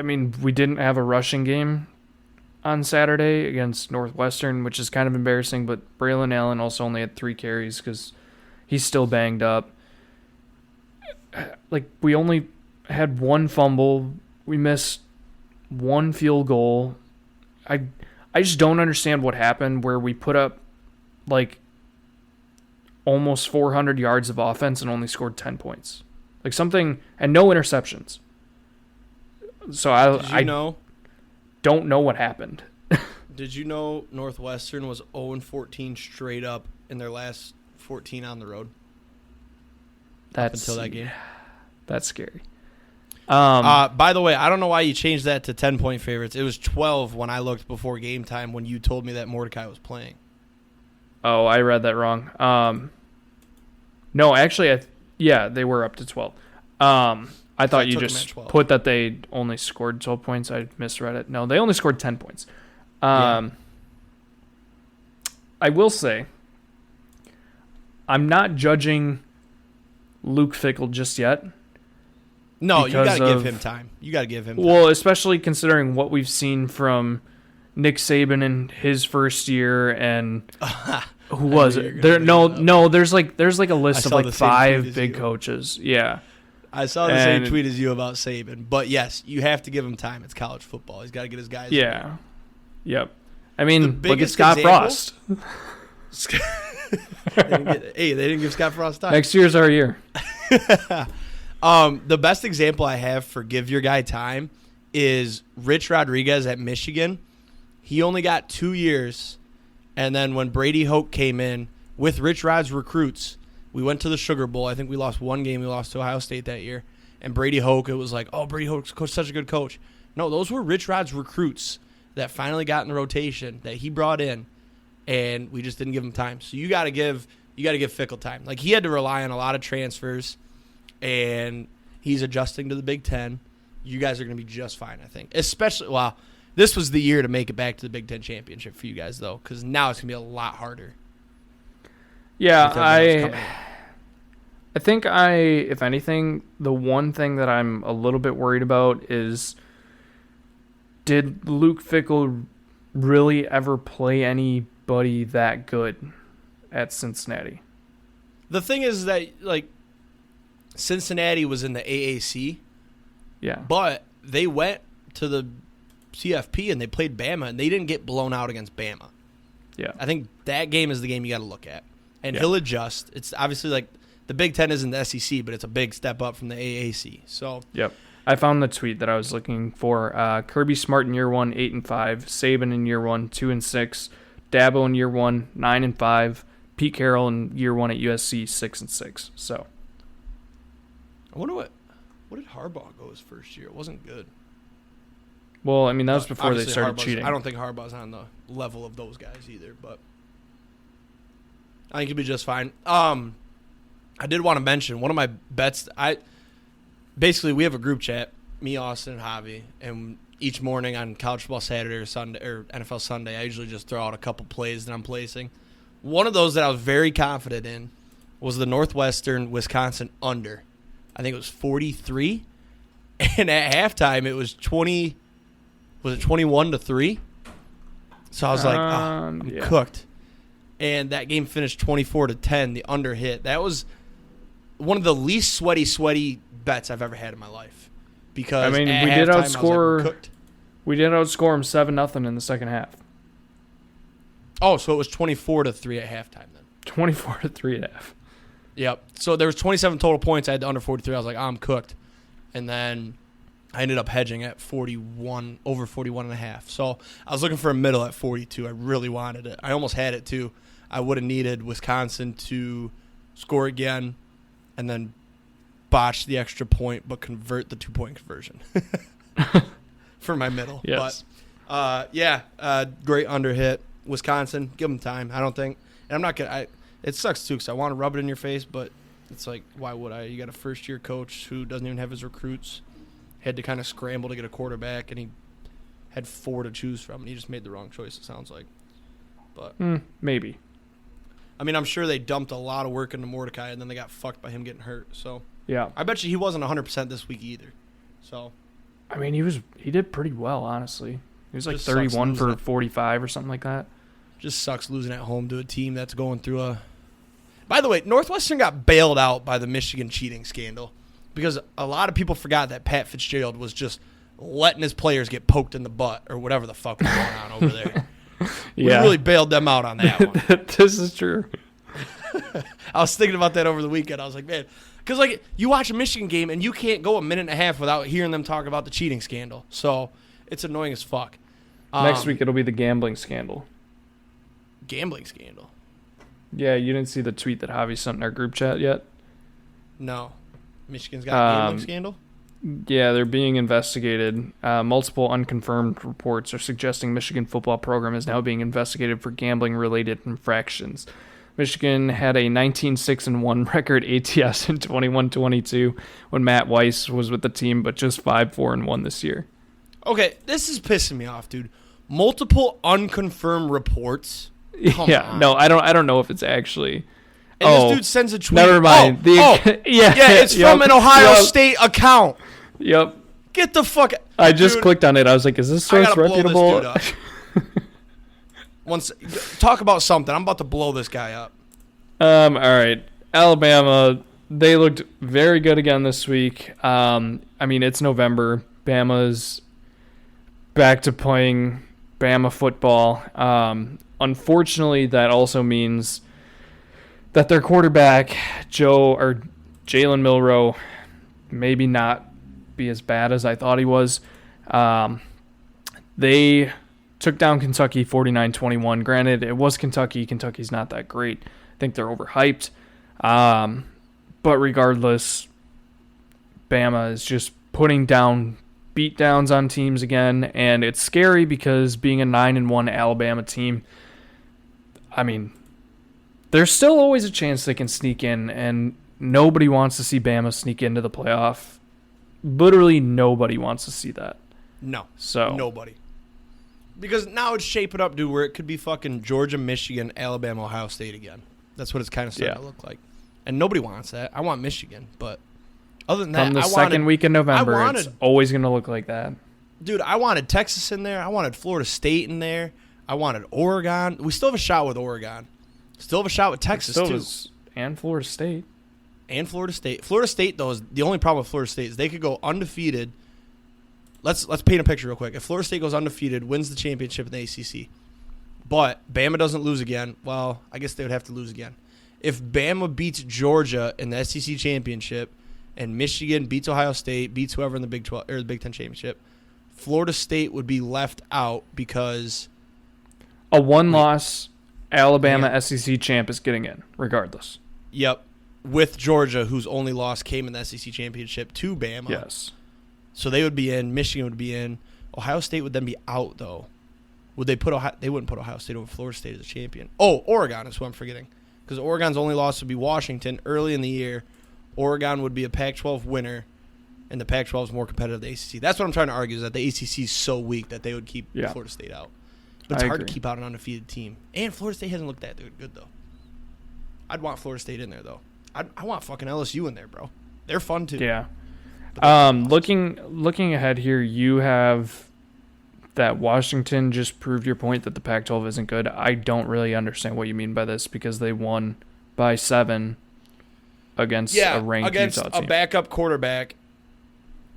B: mean, we didn't have a rushing game on Saturday against Northwestern, which is kind of embarrassing, but Braylon Allen also only had 3 carries because he's still banged up. Like, we only had 1 fumble. We missed 1 field goal. I just don't understand what happened where we put up, like, almost 400 yards of offense and only scored 10 points. Like, something, and no interceptions. So I don't know what happened.
A: Did you know Northwestern was 0-14 straight up in their last 14 on the road?
B: That's
A: until that game.
B: That's scary.
A: By the way, I don't know why you changed that to 10-point favorites. It was 12 when I looked before game time when you told me that Mordecai was playing.
B: Oh, I read that wrong. No, actually, they were up to 12. I thought you just put that they only scored 12 points. I misread it. No, they only scored 10 points. I will say, I'm not judging Luke Fickell just yet.
A: No, you got to give him time.
B: Well, especially considering what we've seen from Nick Saban in his first year and who was it? There's like a list of like 5 big coaches. Yeah.
A: I saw the same tweet as you about Saban. But yes, you have to give him time. It's college football. He's got to get his guys.
B: Yeah. Yep. I mean, look at Scott Frost.
A: They didn't give Scott Frost time.
B: Next year's our year.
A: The best example I have for give your guy time is Rich Rodriguez at Michigan. He only got 2 years, and then when Brady Hoke came in with Rich Rod's recruits, we went to the Sugar Bowl. I think we lost 1 game. We lost to Ohio State that year. And Brady Hoke, it was like, oh, Brady Hoke's such a good coach. No, those were Rich Rod's recruits that finally got in the rotation that he brought in, and we just didn't give him time. So you got to give Fickell time. Like, he had to rely on a lot of transfers, and he's adjusting to the Big Ten. You guys are going to be just fine, I think. Especially, this was the year to make it back to the Big Ten championship for you guys, though, because now it's going to be a lot harder.
B: Yeah, I think if anything, the one thing that I'm a little bit worried about is, did Luke Fickell really ever play anybody that good at Cincinnati?
A: The thing is that, like, Cincinnati was in the AAC.
B: Yeah.
A: But they went to the CFP and they played Bama, and they didn't get blown out against Bama.
B: Yeah.
A: I think that game is the game you got to look at. And he'll adjust. It's obviously like the Big Ten isn't the SEC, but it's a big step up from the AAC. So.
B: Yep. I found the tweet that I was looking for. Kirby Smart in year 1, 8-5. Saban in year 1, 2-6. Dabo in year 1, 9-5. Pete Carroll in year 1 at USC, 6-6. So.
A: I wonder what did Harbaugh go his first year? It wasn't good.
B: Well, I mean, that was before they started
A: Harbaugh's,
B: cheating.
A: I don't think Harbaugh's on the level of those guys either, but I think he'll be just fine. I did want to mention one of my bets. Basically, we have a group chat, me, Austin, and Javi, and each morning on College Football Saturday or Sunday or NFL Sunday, I usually just throw out a couple plays that I'm placing. One of those that I was very confident in was the Northwestern Wisconsin under. I think it was 43, and at halftime it was 20. Was it 21-3? So I was like, I'm cooked. And that game finished 24-10. The under hit. That was one of the least sweaty bets I've ever had in my life. Because
B: I mean,
A: at
B: we did
A: halftime, I was like, we're
B: outscore.
A: cooked.
B: We did outscore them 7-0 in the second half.
A: Oh, so it was 24-3 at halftime then.
B: 24-3 at half.
A: Yep. So there was 27 total points. I had the under 43. I was like, I'm cooked. And then I ended up hedging at 41, over 41.5. So I was looking for a middle at 42. I really wanted it. I almost had it too. I would have needed Wisconsin to score again and then botch the extra point but convert the 2-point conversion for my middle.
B: Yes.
A: But, great under hit. Wisconsin, give them time. I don't think. And I'm not going to. It sucks too because I want to rub it in your face, but it's like, why would I? You got a first-year coach who doesn't even have his recruits. Had to kind of scramble to get a quarterback, and he had 4 to choose from, and he just made the wrong choice, it sounds like. But
B: maybe.
A: I mean, I'm sure they dumped a lot of work into Mordecai, and then they got fucked by him getting hurt. So
B: Yeah.
A: I bet you he wasn't 100% this week either. So
B: I mean, he did pretty well, honestly. He was like
A: Just sucks
B: 31 for
A: losing it.
B: 45 or something like that.
A: just sucks losing at home to a team that's going through a. By the way, Northwestern got bailed out by the Michigan cheating scandal because a lot of people forgot that Pat Fitzgerald was just letting his players get poked in the butt or whatever the fuck was going on over there. We really bailed them out on that one.
B: This is true.
A: I was thinking about that over the weekend. I was like, man, because like you watch a Michigan game and you can't go a minute and a half without hearing them talk about the cheating scandal. So it's annoying as fuck.
B: Next week it'll be the gambling scandal.
A: Gambling scandal?
B: Yeah, you didn't see the tweet that Javi sent in our group chat yet?
A: No. Michigan's got a gambling scandal?
B: Yeah, they're being investigated. Multiple unconfirmed reports are suggesting Michigan football program is now being investigated for gambling-related infractions. Michigan had a 19-6-1 record ATS in 21-22 when Matt Weiss was with the team, but just 5-4-1 this year.
A: Okay, this is pissing me off, dude. Multiple unconfirmed reports. Come on.
B: No, I don't know if it's actually.
A: And this dude sends a tweet.
B: Never mind.
A: It's from an Ohio State account.
B: Yep.
A: Get the fuck.
B: I just clicked on it. I was like, is this source reputable?
A: Blow this dude up. Talk about something. I'm about to blow this guy up.
B: All right. Alabama, they looked very good again this week. I mean, it's November. Bama's back to playing Bama football. Unfortunately, that also means that their quarterback, Jalen Milroe, maybe not be as bad as I thought he was. They took down Kentucky 49-21. Granted, it was Kentucky. Kentucky's not that great. I think they're overhyped. But regardless, Bama is just putting down beatdowns on teams again, and it's scary because being a 9-1 Alabama team, I mean, there's still always a chance they can sneak in, and nobody wants to see Bama sneak into the playoff. Literally nobody wants to see that.
A: No.
B: So
A: nobody. Because now it's shaping up, dude, where it could be fucking Georgia, Michigan, Alabama, Ohio State again. That's what it's kind of starting to look like. And nobody wants that. I want Michigan, but other than that,
B: from the second week in November, it's always going to look like that.
A: Dude, I wanted Texas in there. I wanted Florida State in there. I wanted Oregon. We still have a shot with Oregon. Still have a shot with Texas, too.
B: And Florida State.
A: And Florida State. Florida State, though, is the only problem with Florida State is they could go undefeated. Let's paint a picture real quick. If Florida State goes undefeated, wins the championship in the ACC, but Bama doesn't lose again, well, I guess they would have to lose again. If Bama beats Georgia in the SEC championship and Michigan beats Ohio State, beats whoever in the Big 12 or the Big 10 championship, Florida State would be left out because
B: a one-loss Alabama SEC champ is getting in, regardless.
A: Yep. With Georgia, whose only loss came in the SEC championship to Bama.
B: Yes.
A: So they would be in. Michigan would be in. Ohio State would then be out, though. Would they put They wouldn't put Ohio State over Florida State as a champion. Oh, Oregon is who I'm forgetting. Because Oregon's only loss would be Washington early in the year. Oregon would be a Pac-12 winner, and the Pac-12 is more competitive than the ACC. That's what I'm trying to argue, is that the ACC is so weak that they would keep Florida State out. But it's hard to keep out an undefeated team. And Florida State hasn't looked that good, though. I'd want Florida State in there, though. I want fucking LSU in there, bro. They're fun, too.
B: Yeah. Looking ahead here, you have that Washington just proved your point that the Pac-12 isn't good. I don't really understand what you mean by this because they won by 7 against a ranked
A: against
B: Utah
A: a
B: team.
A: backup quarterback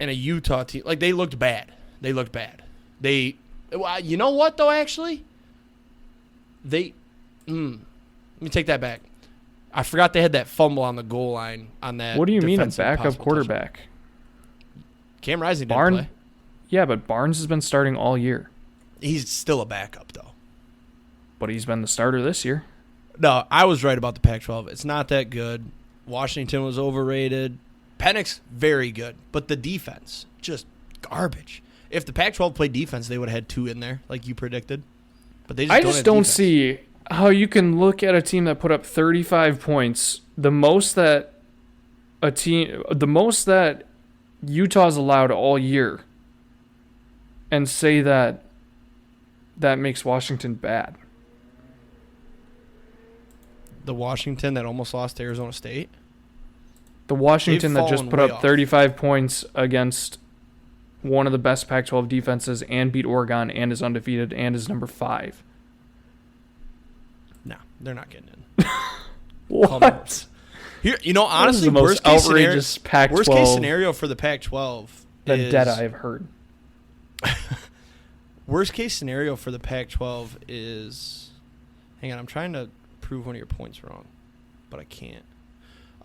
A: and a Utah team. Like, they looked bad. You know what, though, actually? Let me take that back. I forgot they had that fumble on the goal line on that.
B: What do you mean a
A: defensive
B: backup
A: possible
B: quarterback?
A: touchdown. Cam Rising didn't play.
B: Yeah, but Barnes has been starting all year.
A: He's still a backup, though.
B: But he's been the starter this year.
A: No, I was right about the Pac-12. It's not that good. Washington was overrated. Penix, very good. But the defense, just garbage. If the Pac-12 played defense, they would have had 2 in there, like you predicted. But they just don't
B: see how you can look at a team that put up 35 points, the most that Utah's allowed all year, and say that makes Washington bad.
A: The Washington that almost lost to Arizona State?
B: The Washington that just put up 35 points against one of the best Pac-12 defenses and beat Oregon and is undefeated and is number 5.
A: No, they're not getting in.
B: What?
A: Here, honestly,
B: the most outrageous Pac-12
A: worst case scenario for the Pac-12
B: vendetta I've heard.
A: Worst case scenario for the Pac-12 is, hang on, I'm trying to prove one of your points wrong, but I can't.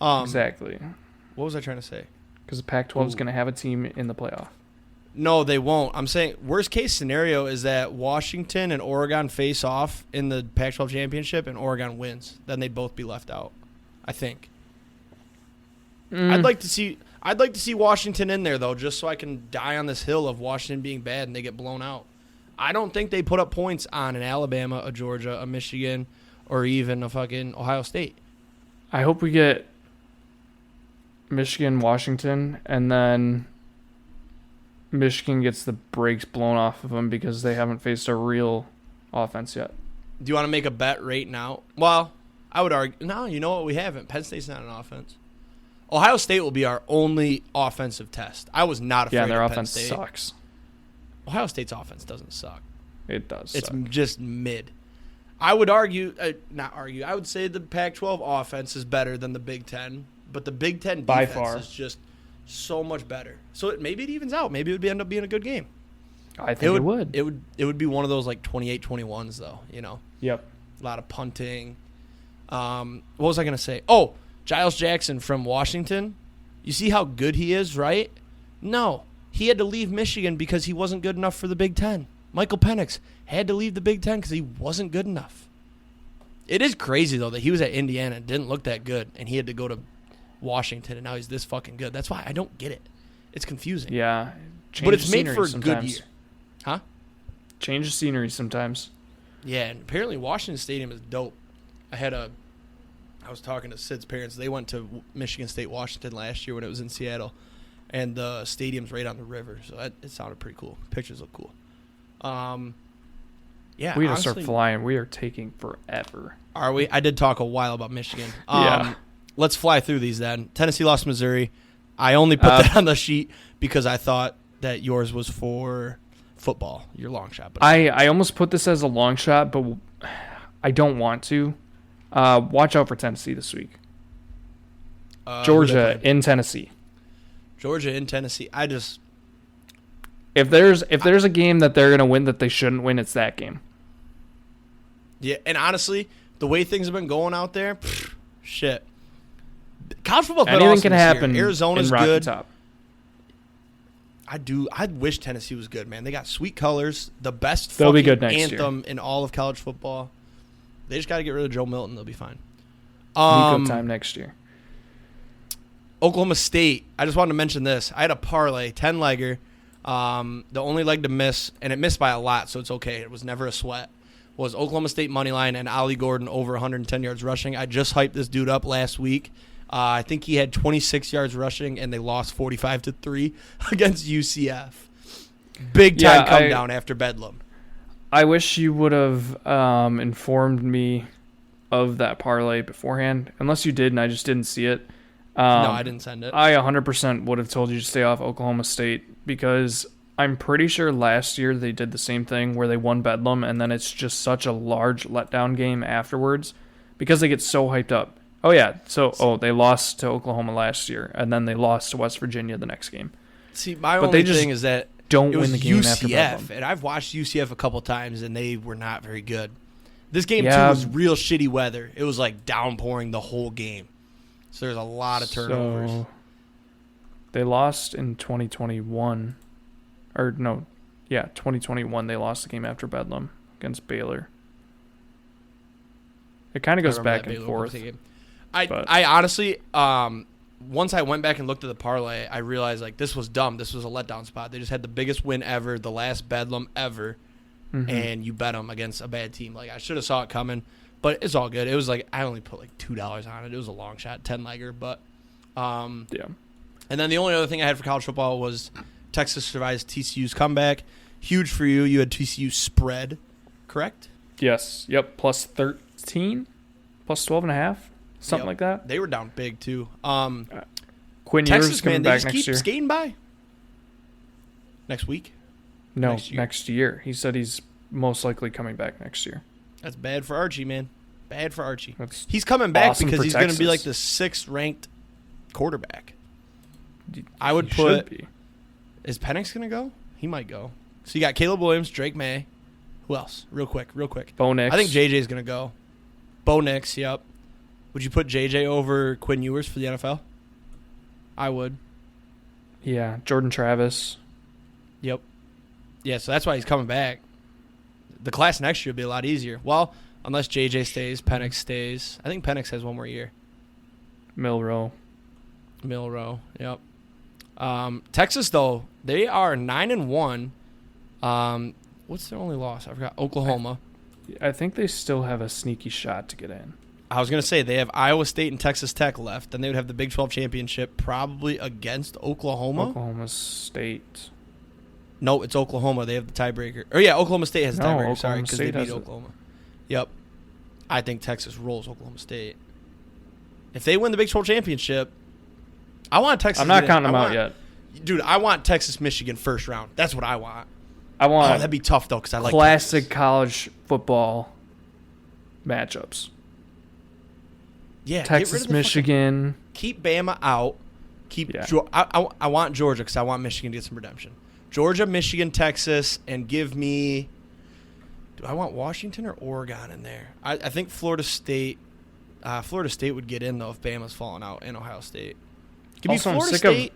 B: Exactly.
A: What was I trying to say?
B: Because the Pac-12 is going to have a team in the playoff.
A: No, they won't. I'm saying worst case scenario is that Washington and Oregon face off in the Pac-12 championship and Oregon wins. Then they'd both be left out, I think. I'd like to see Washington in there, though, just so I can die on this hill of Washington being bad and they get blown out. I don't think they put up points on an Alabama, a Georgia, a Michigan, or even a fucking Ohio State.
B: I hope we get Michigan, Washington, and then Michigan gets the brakes blown off of them because they haven't faced a real offense yet.
A: Do you want to make a bet right now? Well, I would argue. No, you know what? We haven't. Penn State's not an offense. Ohio State will be our only offensive test. I was not afraid of Penn State.
B: Yeah, their offense sucks.
A: Ohio State's offense doesn't suck.
B: It does
A: It's
B: suck.
A: just mid. I would argue, I would say the Pac-12 offense is better than the Big Ten, but the Big Ten
B: By
A: defense
B: far.
A: is just so much better. So maybe it evens out. Maybe it would end up being a good game.
B: I think it would.
A: It would be one of those like 28-21s though,
B: Yep.
A: A lot of punting. What was I going to say? Oh, Giles Jackson from Washington. You see how good he is, right? No. He had to leave Michigan because he wasn't good enough for the Big Ten. Michael Penix had to leave the Big Ten because he wasn't good enough. It is crazy, though, that he was at Indiana and didn't look that good, and he had to go to Washington, and now he's this fucking good. That's why I don't get it. It's confusing.
B: Yeah.
A: But it's made for a good year. Huh?
B: Change the scenery sometimes.
A: Yeah, and apparently Washington Stadium is dope. I was talking to Sid's parents. They went to Michigan State, Washington last year when it was in Seattle, and the stadium's right on the river, so it sounded pretty cool. Pictures look cool. Yeah,
B: we gotta start flying. We are taking forever.
A: Are we? I did talk a while about Michigan.
B: Yeah.
A: Let's fly through these then. Tennessee lost Missouri. I only put that on the sheet because I thought that yours was for football, your long shot. But
B: I almost put this as a long shot, but I don't want to. Watch out for Tennessee this week. Georgia in Tennessee.
A: Georgia in Tennessee.
B: If there's a game that they're gonna win that they shouldn't win, it's that game.
A: Yeah, and honestly, the way things have been going out there, shit. College football's been
B: Anything
A: awesome
B: can
A: this
B: happen.
A: year. Arizona's
B: in Rocky
A: good.
B: Top.
A: I wish Tennessee was good, man. They got sweet colors, the best
B: They'll be
A: fucking
B: good next
A: anthem in all of college football. They just got to get rid of Joe Milton. They'll be fine.
B: Nico time next year.
A: Oklahoma State. I just wanted to mention this. I had a parlay, 10-legger. The only leg to miss, and it missed by a lot, so it's okay. It was never a sweat, was Oklahoma State money line and Ollie Gordon over 110 yards rushing. I just hyped this dude up last week. I think he had 26 yards rushing, and they lost 45-3 against UCF. Big time come down after Bedlam.
B: I wish you would have informed me of that parlay beforehand. Unless you did and I just didn't see it.
A: No, I didn't send it.
B: I 100% would have told you to stay off Oklahoma State because I'm pretty sure last year they did the same thing where they won Bedlam and then it's just such a large letdown game afterwards because they get so hyped up. Oh, yeah. So, they lost to Oklahoma last year, and then they lost to West Virginia the next game.
A: See, my only thing is that
B: don't
A: it was
B: win the game
A: UCF,
B: after Bedlam.
A: and I've watched UCF a couple times, and they were not very good. This game, too, was real shitty weather. It was, like, downpouring the whole game. So there's a lot of turnovers.
B: So they lost in 2021. Or, no. Yeah, 2021. They lost the game after Bedlam against Baylor. It kind of goes back and forth.
A: I honestly, once I went back and looked at the parlay, I realized, like, this was dumb. This was a letdown spot. They just had the biggest win ever, the last Bedlam ever, and you bet them against a bad team. Like, I should have saw it coming, but it's all good. It was like, I only put like $2 on it. It was a long shot, 10-legger, but yeah. And then the only other thing I had for college football was Texas survives TCU's comeback. Huge for you. You had TCU spread, correct?
B: Yes. Yep. Plus 13, plus 12.5, something like that.
A: They were down big too.
B: Quinn
A: Texas,
B: Ewers coming
A: man,
B: back
A: they just
B: next
A: keep
B: year.
A: skating by. Next week?
B: No, next year. He said he's most likely coming back next year.
A: That's bad for Archie, man. Bad for Archie. He's coming back because he's going to be like the 6th-ranked quarterback. I would put. Is Penix going to go? He might go. So you got Caleb Williams, Drake May. Who else? Real quick.
B: Bo Nix.
A: I think JJ's going to go. Bo Nix, yep. Would you put JJ over Quinn Ewers for the NFL? I would.
B: Yeah, Jordan Travis.
A: Yep. Yeah, so that's why he's coming back. The class next year will be a lot easier. Well, unless JJ stays, Penix stays. I think Penix has one more year.
B: Milrow,
A: yep. Texas, though, they are 9-1. What's their only loss? I forgot. Oklahoma.
B: I think they still have a sneaky shot to get in.
A: I was going to say they have Iowa State and Texas Tech left. Then they would have the Big 12 championship probably against Oklahoma.
B: Oklahoma State.
A: No, it's Oklahoma. They have the tiebreaker. Or yeah, Oklahoma State has the tiebreaker. Sorry, because they beat Oklahoma. Yep. I think Texas rolls Oklahoma State. If they win the Big 12 championship, I want Texas.
B: I'm not counting them out yet.
A: Dude, I want Texas-Michigan first round. That's what I want.
B: I want.
A: That'd be tough, though, because I like
B: classic
A: Texas.
B: College football matchups.
A: Yeah,
B: Texas, Michigan.
A: Keep Bama out. I want Georgia because I want Michigan to get some redemption. Georgia, Michigan, Texas, and give me. Do I want Washington or Oregon in there? I think Florida State. Florida State would get in though if Bama's falling out, and Ohio State. Give me Florida State.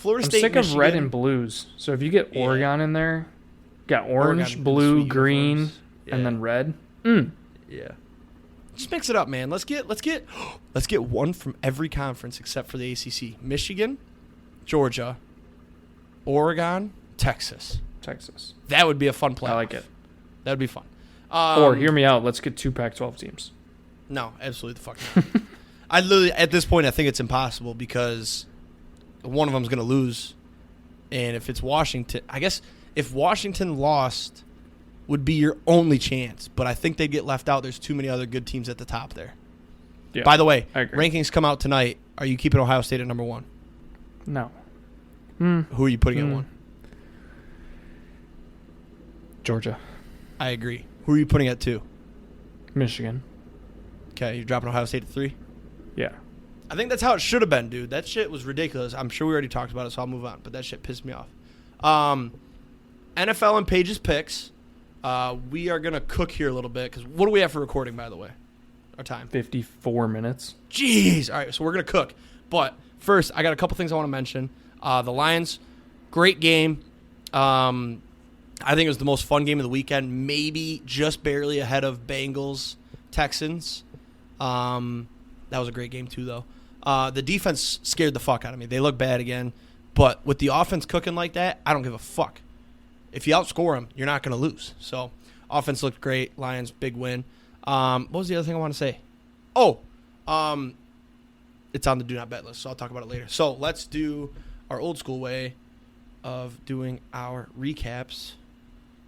B: I'm sick of red and blues. So if you get Oregon in there, got orange, blue, green, and then red.
A: Yeah. Just mix it up, man. Let's get one from every conference except for the ACC. Michigan, Georgia, Oregon, Texas. That would be a fun playoff.
B: I like it.
A: That would be fun.
B: Or hear me out. Let's get 2 Pac-12 teams.
A: No, absolutely the fuck not. I literally at this point I think it's impossible because one of them's going to lose, and if it's Washington, I guess if Washington lost, would be your only chance. But I think they'd get left out. There's too many other good teams at the top there.
B: Yeah,
A: by the way, rankings come out tonight. Are you keeping Ohio State at number 1?
B: No.
A: Who are you putting at 1?
B: Georgia.
A: I agree. Who are you putting at 2?
B: Michigan.
A: Okay, you're dropping Ohio State at 3?
B: Yeah.
A: I think that's how it should have been, dude. That shit was ridiculous. I'm sure we already talked about it, so I'll move on. But that shit pissed me off. NFL and Paige's picks. We are going to cook here a little bit because what do we have for recording, by the way? Our time.
B: 54 minutes.
A: Jeez. All right, so we're going to cook. But first, I got a couple things I want to mention. The Lions, great game. I think it was the most fun game of the weekend, maybe just barely ahead of Bengals-Texans. That was a great game, too, though. The defense scared the fuck out of me. They look bad again. But with the offense cooking like that, I don't give a fuck. If you outscore them, you're not going to lose. So, offense looked great. Lions, big win. What was the other thing I want to say? It's on the do not bet list, so I'll talk about it later. So, let's do our old school way of doing our recaps.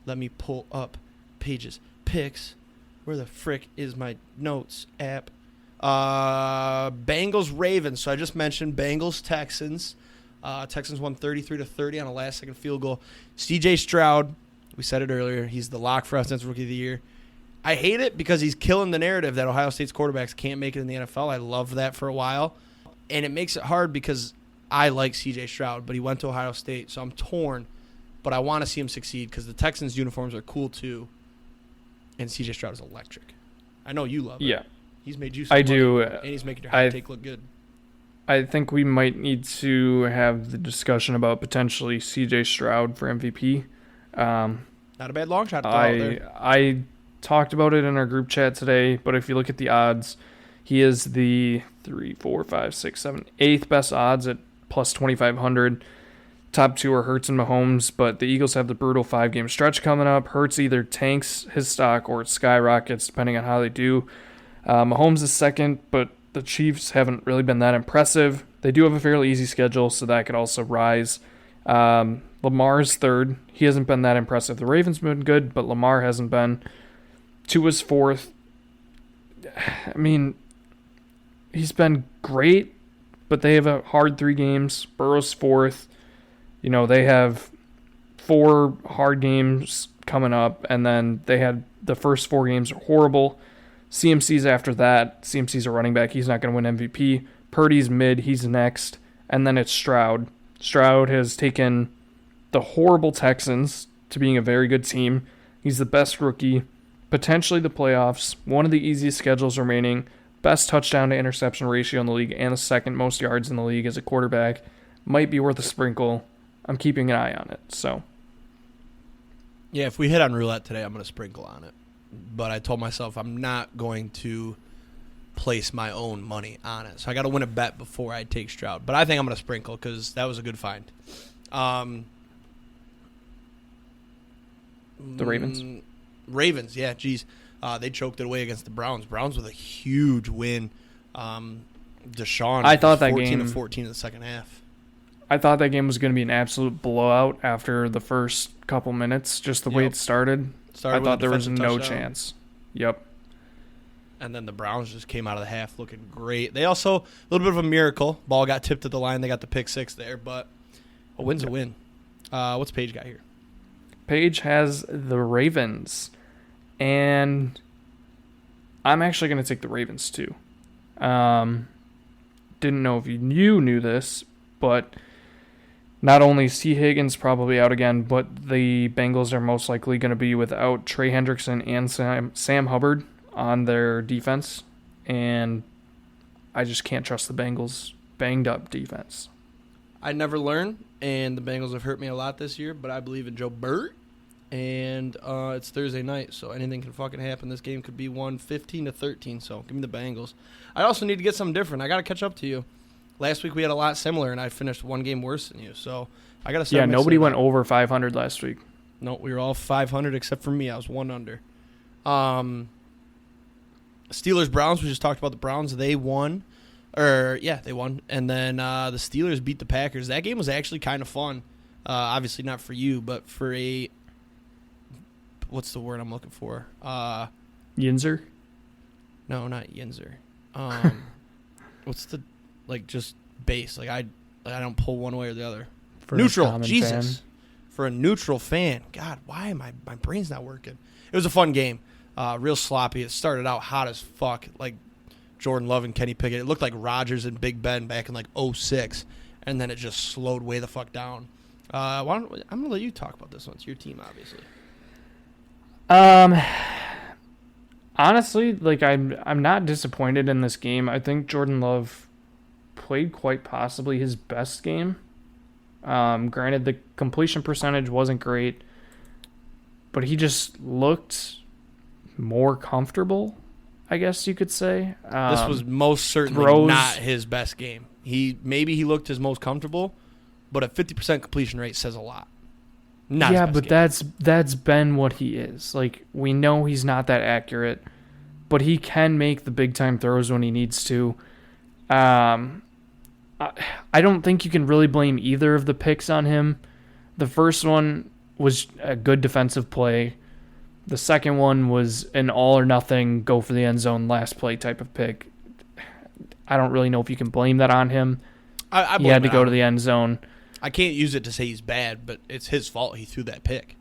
A: Let me pull up Paige's picks. Where the frick is my notes app? Bengals Ravens. So I just mentioned Bengals Texans. Texans won 33-30 on a last-second field goal. C.J. Stroud, we said it earlier, he's the lock for us since Rookie of the Year. I hate it because he's killing the narrative that Ohio State's quarterbacks can't make it in the NFL. I loved that for a while. And it makes it hard because I like C.J. Stroud, but he went to Ohio State, so I'm torn. But I want to see him succeed because the Texans' uniforms are cool too. And C.J. Stroud is electric. I know you love it.
B: Yeah.
A: He's made you some
B: I
A: money,
B: do.
A: and he's making your hot take look good.
B: I think we might need to have the discussion about potentially C.J. Stroud for MVP.
A: Not a bad long shot.
B: I talked about it in our group chat today, but if you look at the odds, he is the 8th best odds at plus 2,500. Top two are Hurts and Mahomes, but the Eagles have the brutal 5-game stretch coming up. Hurts either tanks his stock or it skyrockets, depending on how they do. Mahomes is second, but the Chiefs haven't really been that impressive. They do have a fairly easy schedule, so that could also rise. Lamar's third. He hasn't been that impressive. The Ravens have been good, but Lamar hasn't been. Tua's fourth. I mean, he's been great, but they have a hard 3 games. Burrow's fourth. You know, they have 4 hard games coming up, and then they had the first 4 games are horrible. CMC's after that. CMC's a running back. He's not going to win MVP. Purdy's mid. He's next. And then it's Stroud. Stroud has taken the horrible Texans to being a very good team. He's the best rookie. Potentially the playoffs. One of the easiest schedules remaining. Best touchdown to interception ratio in the league and the second most yards in the league as a quarterback. Might be worth a sprinkle. I'm keeping an eye on it. So,
A: yeah, if we hit on roulette today, I'm going to sprinkle on it. But I told myself I'm not going to place my own money on it. So I got to win a bet before I take Stroud. But I think I'm going to sprinkle because that was a good find.
B: The Ravens?
A: Ravens, yeah, geez. They choked it away against the Browns. Browns with a huge win. Deshaun,
B: I thought that
A: 14
B: game,
A: to 14 in the second half.
B: I thought that game was going to be an absolute blowout after the first couple minutes, just the way it started. I thought there was no chance. Yep.
A: And then the Browns just came out of the half looking great. They also, a little bit of a miracle. Ball got tipped at the line. They got the pick 6 there, but a win's a win. What's Paige got here?
B: Paige has the Ravens, and I'm actually going to take the Ravens too. Didn't know if you knew this, but not only is T. Higgins probably out again, but the Bengals are most likely going to be without Trey Hendrickson and Sam Hubbard on their defense, and I just can't trust the Bengals' banged-up defense.
A: I never learn, and the Bengals have hurt me a lot this year, but I believe in Joe Burt, and it's Thursday night, so anything can fucking happen. This game could be won 15-13, so give me the Bengals. I also need to get something different. I got to catch up to you. Last week we had a lot similar, and I finished one game worse than you, so I got to start.
B: Yeah, nobody went over 500 last week.
A: No, we were all 500 except for me. I was 1 under. Steelers-Browns, we just talked about the Browns. They won. They won. And then the Steelers beat the Packers. That game was actually kind of fun. Obviously not for you, but for a – what's the word I'm looking for?
B: Yinzer?
A: No, not Yinzer. What's the – like just base? Like I don't pull one way or the other.
B: For
A: neutral. Jesus. Fan. For a neutral fan. God, why am my brain's not working? It was a fun game. Real sloppy. It started out hot as fuck, like Jordan Love and Kenny Pickett. It looked like Rodgers and Big Ben back in like 2006, and then it just slowed way the fuck down. I'm gonna let you talk about this one. It's your team, obviously.
B: Honestly, like I'm not disappointed in this game. I think Jordan Love played quite possibly his best game. Granted, the completion percentage wasn't great, but he just looked more comfortable, I guess you could say.
A: This was most certainly not his best game. He looked his most comfortable, but a 50% completion rate says a lot.
B: Yeah, but that's been what he is. Like, we know he's not that accurate, but he can make the big time throws when he needs to. I don't think you can really blame either of the picks on him. The first one was a good defensive play. The second one was an all or nothing, go for the end zone, last play type of pick. I don't really know if you can blame that on him. He had to go to the end zone.
A: I can't use it to say he's bad, but it's his fault he threw that pick.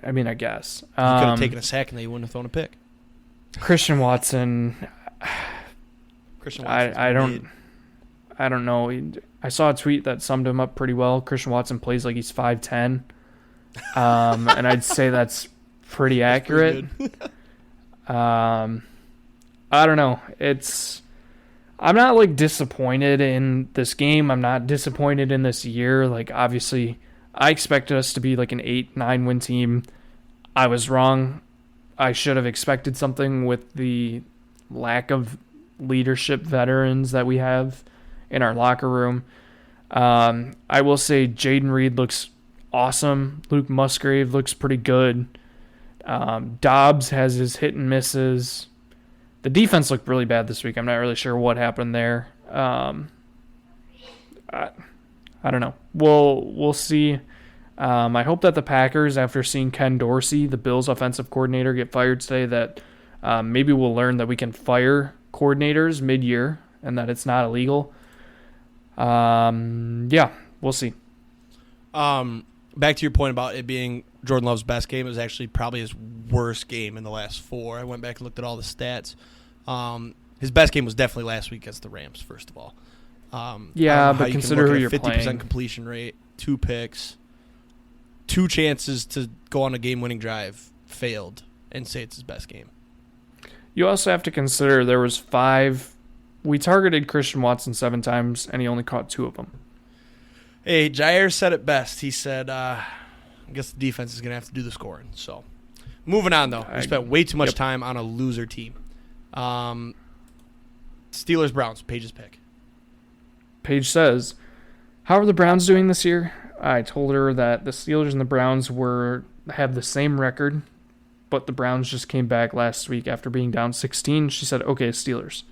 B: I mean, I guess.
A: You could have taken a sack and they wouldn't have thrown a pick.
B: Christian Watson. I don't know. I saw a tweet that summed him up pretty well. Christian Watson plays like he's 5'10", and I'd say that's pretty accurate. I don't know. I'm not like disappointed in this game. I'm not disappointed in this year. Like, obviously, I expected us to be like an 8-9 win team. I was wrong. I should have expected something with the lack of leadership veterans that we have in our locker room. I will say Jaden Reed looks awesome. Luke Musgrave looks pretty good. Dobbs has his hit and misses. The defense looked really bad this week. I'm not really sure what happened there. I don't know. We'll see. I hope that the Packers, after seeing Ken Dorsey, the Bills' offensive coordinator, get fired today, that maybe we'll learn that we can fire coordinators mid-year and that it's not illegal. Yeah, we'll see.
A: Back to your point about it being Jordan Love's best game, it was actually probably his worst game in the last 4. I went back and looked at all the stats. His best game was definitely last week against the Rams, first of all.
B: Yeah, but consider who you're 50% playing.
A: 50% completion rate, 2 picks, 2 chances to go on a game-winning drive, failed, and say it's his best game.
B: You also have to consider there was 5. We targeted Christian Watson 7 times, and he only caught 2 of them.
A: Hey, Jair said it best. He said, I guess the defense is going to have to do the scoring. So, moving on, though. We spent way too much time on a loser team. Steelers-Browns, Paige's pick.
B: Paige says, how are the Browns doing this year? I told her that the Steelers and the Browns have the same record, but the Browns just came back last week after being down 16. She said, okay, Steelers.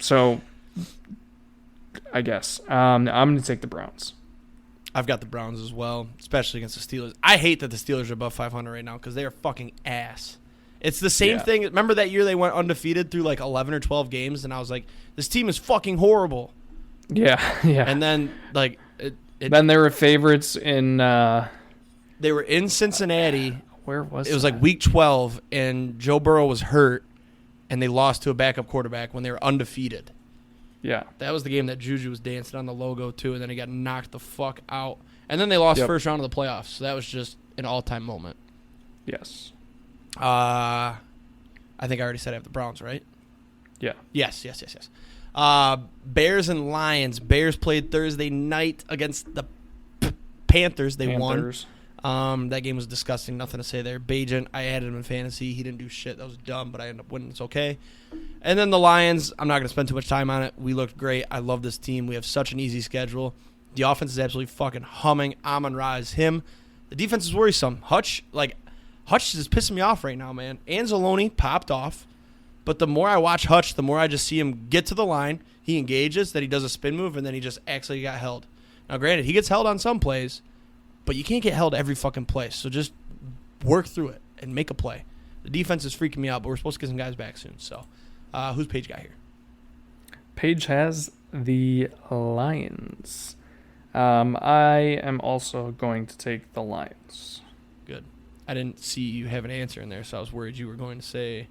B: So, I guess. I'm going to take the Browns.
A: I've got the Browns as well, especially against the Steelers. I hate that the Steelers are above 500 right now because they are fucking ass. It's the same thing. Remember that year they went undefeated through like 11 or 12 games, and I was like, this team is fucking horrible.
B: Yeah.
A: And then, like...
B: then they were favorites in...
A: they were in Cincinnati.
B: Where was
A: it? It was like week 12, and Joe Burrow was hurt, and they lost to a backup quarterback when they were undefeated.
B: Yeah.
A: That was the game that Juju was dancing on the logo, too, and then he got knocked the fuck out. And then they lost first round of the playoffs, so that was just an all-time moment.
B: Yes.
A: I think I already said I have the Browns, right?
B: Yeah.
A: Yes. Bears and Lions. Bears played Thursday night against the Panthers. They won. That game was disgusting. Nothing to say there. Bajan, I added him in fantasy. He didn't do shit. That was dumb, but I ended up winning. It's okay. And then the Lions, I'm not going to spend too much time on it. We looked great. I love this team. We have such an easy schedule. The offense is absolutely fucking humming. Amon-Ra is him. The defense is worrisome. Hutch is pissing me off right now, man. Anzalone popped off. But the more I watch Hutch, the more I just see him get to the line. He engages, then he does a spin move, and then he just acts like he got held. Now, granted, he gets held on some plays, but you can't get held every fucking play. So just work through it and make a play. The defense is freaking me out, but we're supposed to get some guys back soon. So who's Paige got here?
B: Paige has the Lions. I am also going to take the Lions.
A: Good. I didn't see you have an answer in there, so I was worried you were going to say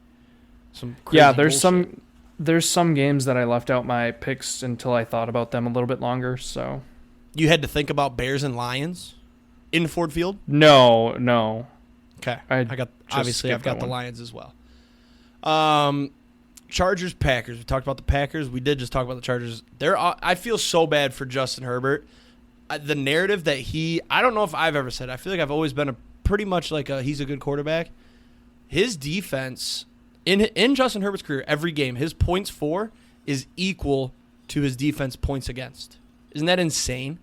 A: some crazy bullshit.
B: There's some games that I left out my picks until I thought about them a little bit longer. So
A: you had to think about Bears and Lions in Ford Field?
B: No.
A: Okay. I've got the Lions as well. Chargers, Packers. We talked about the Packers. We did just talk about the Chargers. I feel so bad for Justin Herbert. The narrative that I don't know if I've ever said. I feel like I've always been pretty much like he's a good quarterback. His defense in Justin Herbert's career, every game, his points for is equal to his defense points against. Isn't that insane?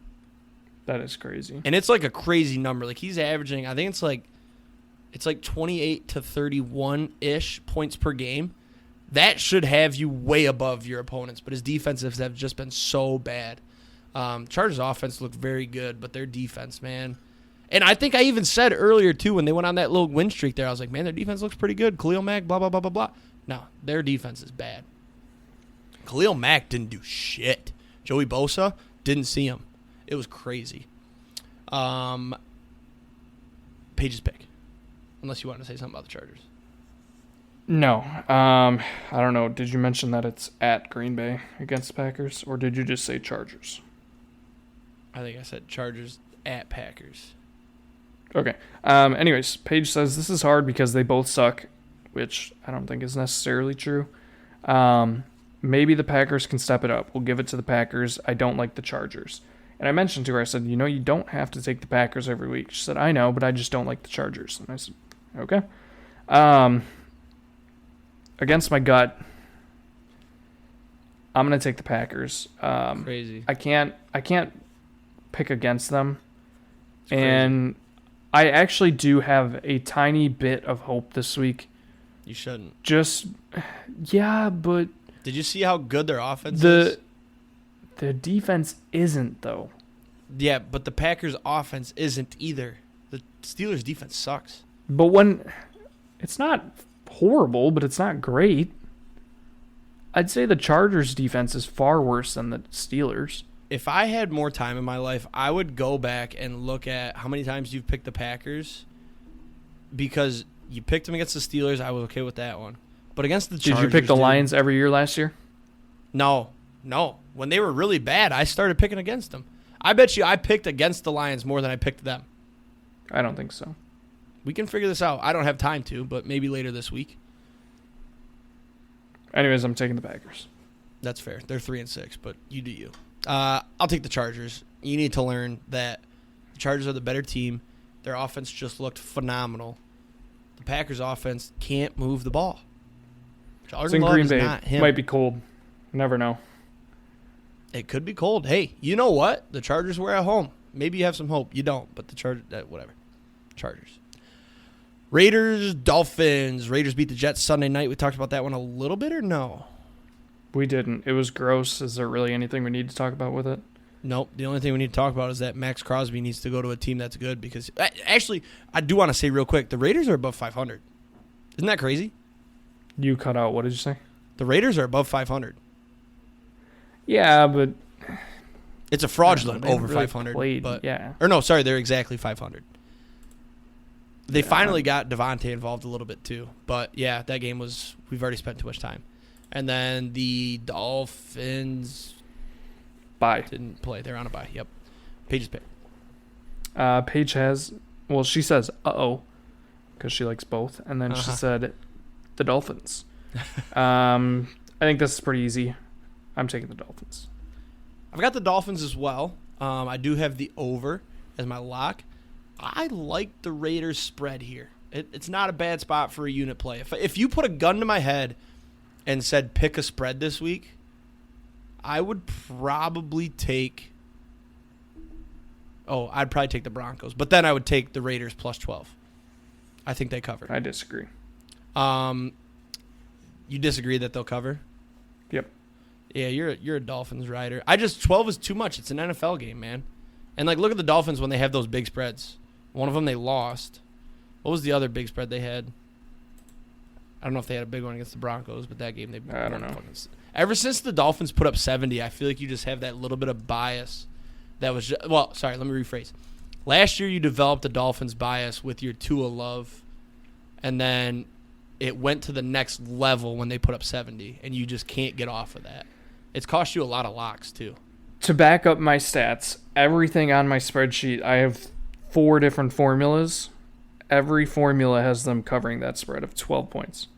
B: That is crazy.
A: And it's like a crazy number. Like he's averaging, I think it's like 28 to 31-ish points per game. That should have you way above your opponents, but his defensives have just been so bad. Chargers offense looked very good, but their defense, man. And I think I even said earlier, too, when they went on that little win streak there, I was like, man, their defense looks pretty good. Khalil Mack, blah, blah, blah, blah, blah. No, their defense is bad. Khalil Mack didn't do shit. Joey Bosa, didn't see him. It was crazy. Paige's pick. Unless you want to say something about the Chargers.
B: No. I don't know. Did you mention that it's at Green Bay against the Packers, or did you just say Chargers?
A: I think I said Chargers at Packers.
B: Okay. Anyways, Paige says this is hard because they both suck, which I don't think is necessarily true. Maybe the Packers can step it up. We'll give it to the Packers. I don't like the Chargers. And I mentioned to her, I said, you don't have to take the Packers every week. She said, I know, but I just don't like the Chargers. And I said, okay. Against my gut, I'm going to take the Packers.
A: Crazy.
B: I can't pick against them.
A: It's crazy.
B: And I actually do have a tiny bit of hope this week.
A: You shouldn't.
B: Yeah, but
A: did you see how good their offense is?
B: The defense isn't, though.
A: Yeah, but the Packers' offense isn't either. The Steelers' defense sucks.
B: But it's not horrible, but it's not great. I'd say the Chargers' defense is far worse than the Steelers.
A: If I had more time in my life, I would go back and look at how many times you've picked the Packers, because you picked them against the Steelers. I was okay with that one. But against the Chargers...
B: Did you pick the Lions every year last year?
A: No. When they were really bad, I started picking against them. I bet you I picked against the Lions more than I picked them.
B: I don't think so.
A: We can figure this out. I don't have time to, but maybe later this week.
B: Anyways, I'm taking the Packers.
A: That's fair. They're 3-6, but you do you. I'll take the Chargers. You need to learn that the Chargers are the better team. Their offense just looked phenomenal. The Packers' offense can't move the ball.
B: It's in Green Bay. It might be cold. Never know.
A: It could be cold. Hey, you know what? The Chargers were at home. Maybe you have some hope. You don't, but the Chargers, whatever. Chargers. Raiders, Dolphins. Raiders beat the Jets Sunday night. We talked about that one a little bit, or no?
B: We didn't. It was gross. Is there really anything we need to talk about with it?
A: Nope. The only thing we need to talk about is that Max Crosby needs to go to a team that's good, because actually, I do want to say real quick, the Raiders are above 500. Isn't that crazy?
B: You cut out. What did you say?
A: The Raiders are above 500.
B: Yeah, but
A: it's a fraudulent over
B: really
A: 500.
B: Played,
A: but,
B: yeah.
A: Or no, sorry, they're exactly 500. They finally got Devontae involved a little bit too. But yeah, that game we've already spent too much time. And then the Dolphins didn't play. They're on a bye. Yep. Paige's pick.
B: Paige she says, uh-oh, because she likes both. And then she said, the Dolphins. I think this is pretty easy. I'm taking the Dolphins.
A: I've got the Dolphins as well. I do have the over as my lock. I like the Raiders spread here. It's not a bad spot for a unit play. If you put a gun to my head and said pick a spread this week, I would probably take... I'd probably take the Broncos. But then I would take the Raiders plus 12. I think they cover.
B: I disagree.
A: You disagree that they'll cover?
B: Yep.
A: Yeah, you're a Dolphins rider. 12 is too much. It's an NFL game, man. And look at the Dolphins when they have those big spreads. One of them they lost. What was the other big spread they had? I don't know if they had a big one against the Broncos, but that game they...
B: I don't know.
A: Ever since the Dolphins put up 70, I feel like you just have that little bit of bias. That was just... Well, sorry, let me rephrase. Last year you developed the Dolphins bias with your Tua love, and then it went to the next level when they put up 70, and you just can't get off of that. It's cost you a lot of locks, too.
B: To back up my stats, everything on my spreadsheet, I have 4 different formulas. Every formula has them covering that spread of 12 points.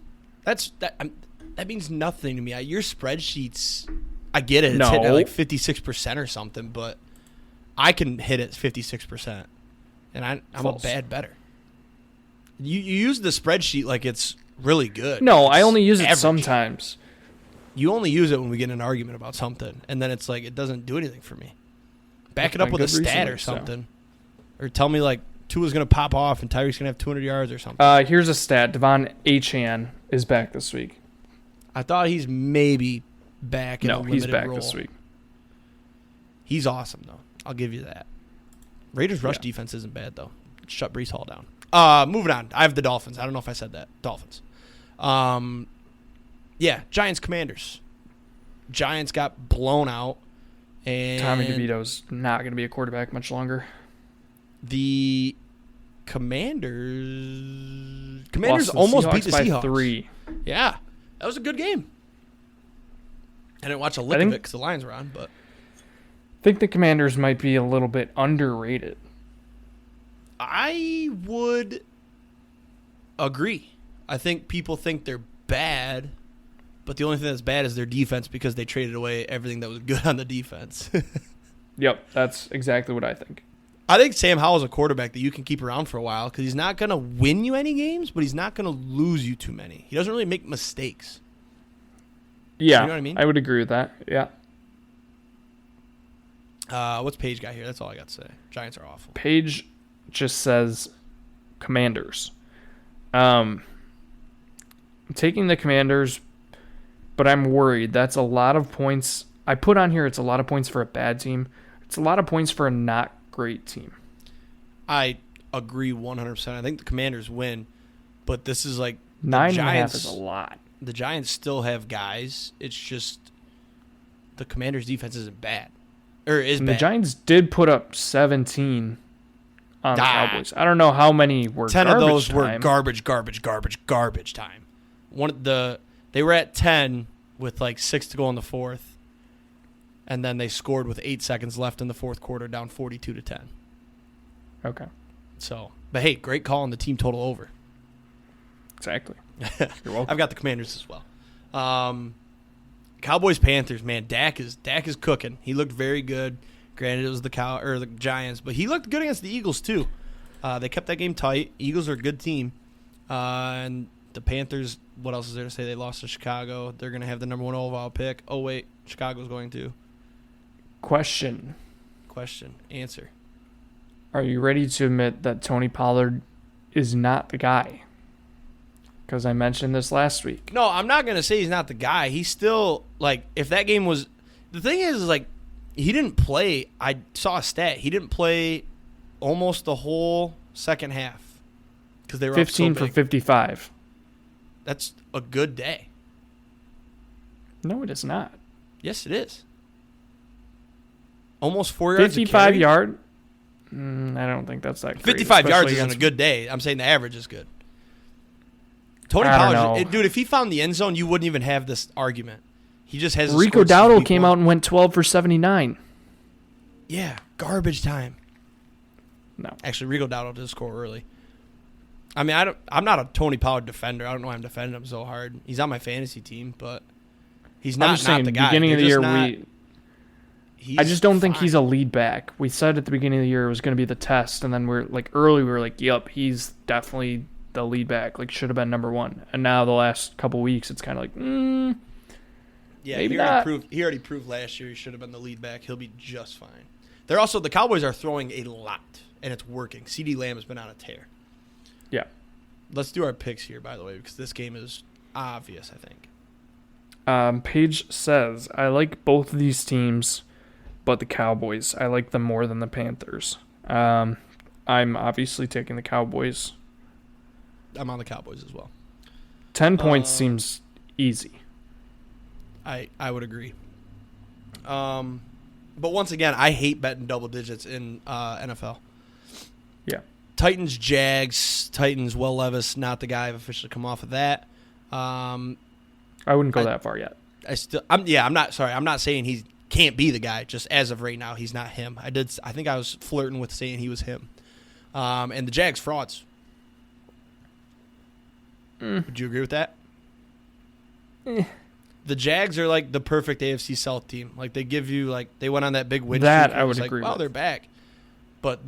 A: That means nothing to me. Your spreadsheets, I get it. It's
B: No.
A: hitting at 56% or something, but I can hit it 56%, and I'm
B: False.
A: a bad bettor. You use the spreadsheet like it's really good.
B: No,
A: It's
B: I only use it
A: average.
B: sometimes.
A: You only use it when we get in an argument about something, and then it's it doesn't do anything for me. Back it up with a stat or something. Or tell me, Tua's going to pop off and Tyreek's going to have 200 yards or something.
B: Here's a stat. Devon Achane is back this week.
A: I thought he's maybe back in a limited
B: he's back
A: role.
B: this week.
A: He's awesome, though. I'll give you that. Raiders' rush defense isn't bad, though. Shut Brees Hall down. Moving on. I have the Dolphins. I don't know if I said that. Dolphins. Yeah, Giants-Commanders. Giants got blown out. And
B: Tommy DeVito's not going to be a quarterback much longer.
A: The Commanders almost beat the
B: by
A: Seahawks.
B: 3.
A: Yeah, that was a good game. I didn't watch a lick of it because the Lions were on, but
B: I think the Commanders might be a little bit underrated.
A: I would agree. I think people think they're bad, but the only thing that's bad is their defense because they traded away everything that was good on the defense.
B: Yep, that's exactly what I think.
A: I think Sam Howell's a quarterback that you can keep around for a while because he's not going to win you any games, but he's not going to lose you too many. He doesn't really make mistakes.
B: Yeah,
A: you know what I mean?
B: I would agree with that. Yeah.
A: What's Paige got here? That's all I got to say. Giants are awful.
B: Paige just says Commanders. I'm taking the Commanders, but I'm worried. That's a lot of points. I put on here it's a lot of points for a bad team. It's a lot of points for a not great team.
A: I agree 100%. I think the Commanders win, but this is like
B: 9.5 is a lot.
A: The Giants still have guys. It's just the Commanders' defense isn't bad. Or is
B: and
A: bad.
B: The Giants did put up 17 on the Cowboys. I don't know how many were
A: 10
B: garbage
A: of those
B: time.
A: were garbage time. They were at 10 with like 6 to go in the fourth. And then they scored with 8 seconds left in the fourth quarter, down 42-10.
B: Okay.
A: So, but hey, great call on the team total over.
B: Exactly. You're welcome.
A: I've got the Commanders as well. Cowboys Panthers, man, Dak is cooking. He looked very good. Granted, it was the Giants, but he looked good against the Eagles too. They kept that game tight. Eagles are a good team, and the Panthers. What else is there to say? They lost to Chicago. They're going to have the number 1 overall pick. Oh wait, Chicago's going to.
B: Question.
A: Answer.
B: Are you ready to admit that Tony Pollard is not the guy? Because I mentioned this last week.
A: No, I'm not going to say he's not the guy. He's still, like, if that game was... The thing is, like, he didn't play... I saw a stat. He didn't play almost the whole second half. Because they were
B: 15
A: up so
B: for
A: big.
B: 55.
A: That's a good day.
B: No, it is not.
A: Yes, it is. Almost 4 yards
B: 55 yard? I don't think that's that great.
A: 55 yards
B: especially
A: isn't a good day. I'm saying the average is good. Tony
B: I don't
A: Pollard,
B: know.
A: dude, if he found the end zone, you wouldn't even have this argument. He just has.
B: Rico Dowdle came out and went 12 for 79.
A: Yeah, garbage time.
B: No,
A: Actually, Rico Dowdle did score early. I mean, I'm not a Tony Pollard defender. I don't know why I'm defending him so hard. He's on my fantasy team, but he's not,
B: I'm just saying,
A: the guy.
B: beginning of the year, I just don't think
A: fine.
B: he's a lead back. We said at the beginning of the year it was going to be the test, and then we were like, yep, he's definitely the lead back. Like, should have been number 1. And now the last couple weeks, it's kind of like,
A: yeah,
B: maybe
A: he already proved last year he should have been the lead back. He'll be just fine. The Cowboys are throwing a lot, and it's working. CeeDee Lamb has been on a tear.
B: Yeah.
A: Let's do our picks here, by the way, because this game is obvious, I think.
B: Paige says, I like both of these teams, but the Cowboys. I like them more than the Panthers. I'm obviously taking the Cowboys.
A: I'm on the Cowboys as well.
B: 10 points seems easy.
A: I would agree. But once again, I hate betting double digits in NFL.
B: Yeah.
A: Titans, Jags, Will Levis, not the guy. I've officially come off of that.
B: I wouldn't go that far yet.
A: I'm not saying he can't be the guy. Just as of right now, he's not him. I think I was flirting with saying he was him. And the Jags frauds. Would you agree with that? The Jags are like the perfect AFC South team. Like they give you they went on that big win streak.
B: That I would agree
A: with.
B: with.
A: They're back. But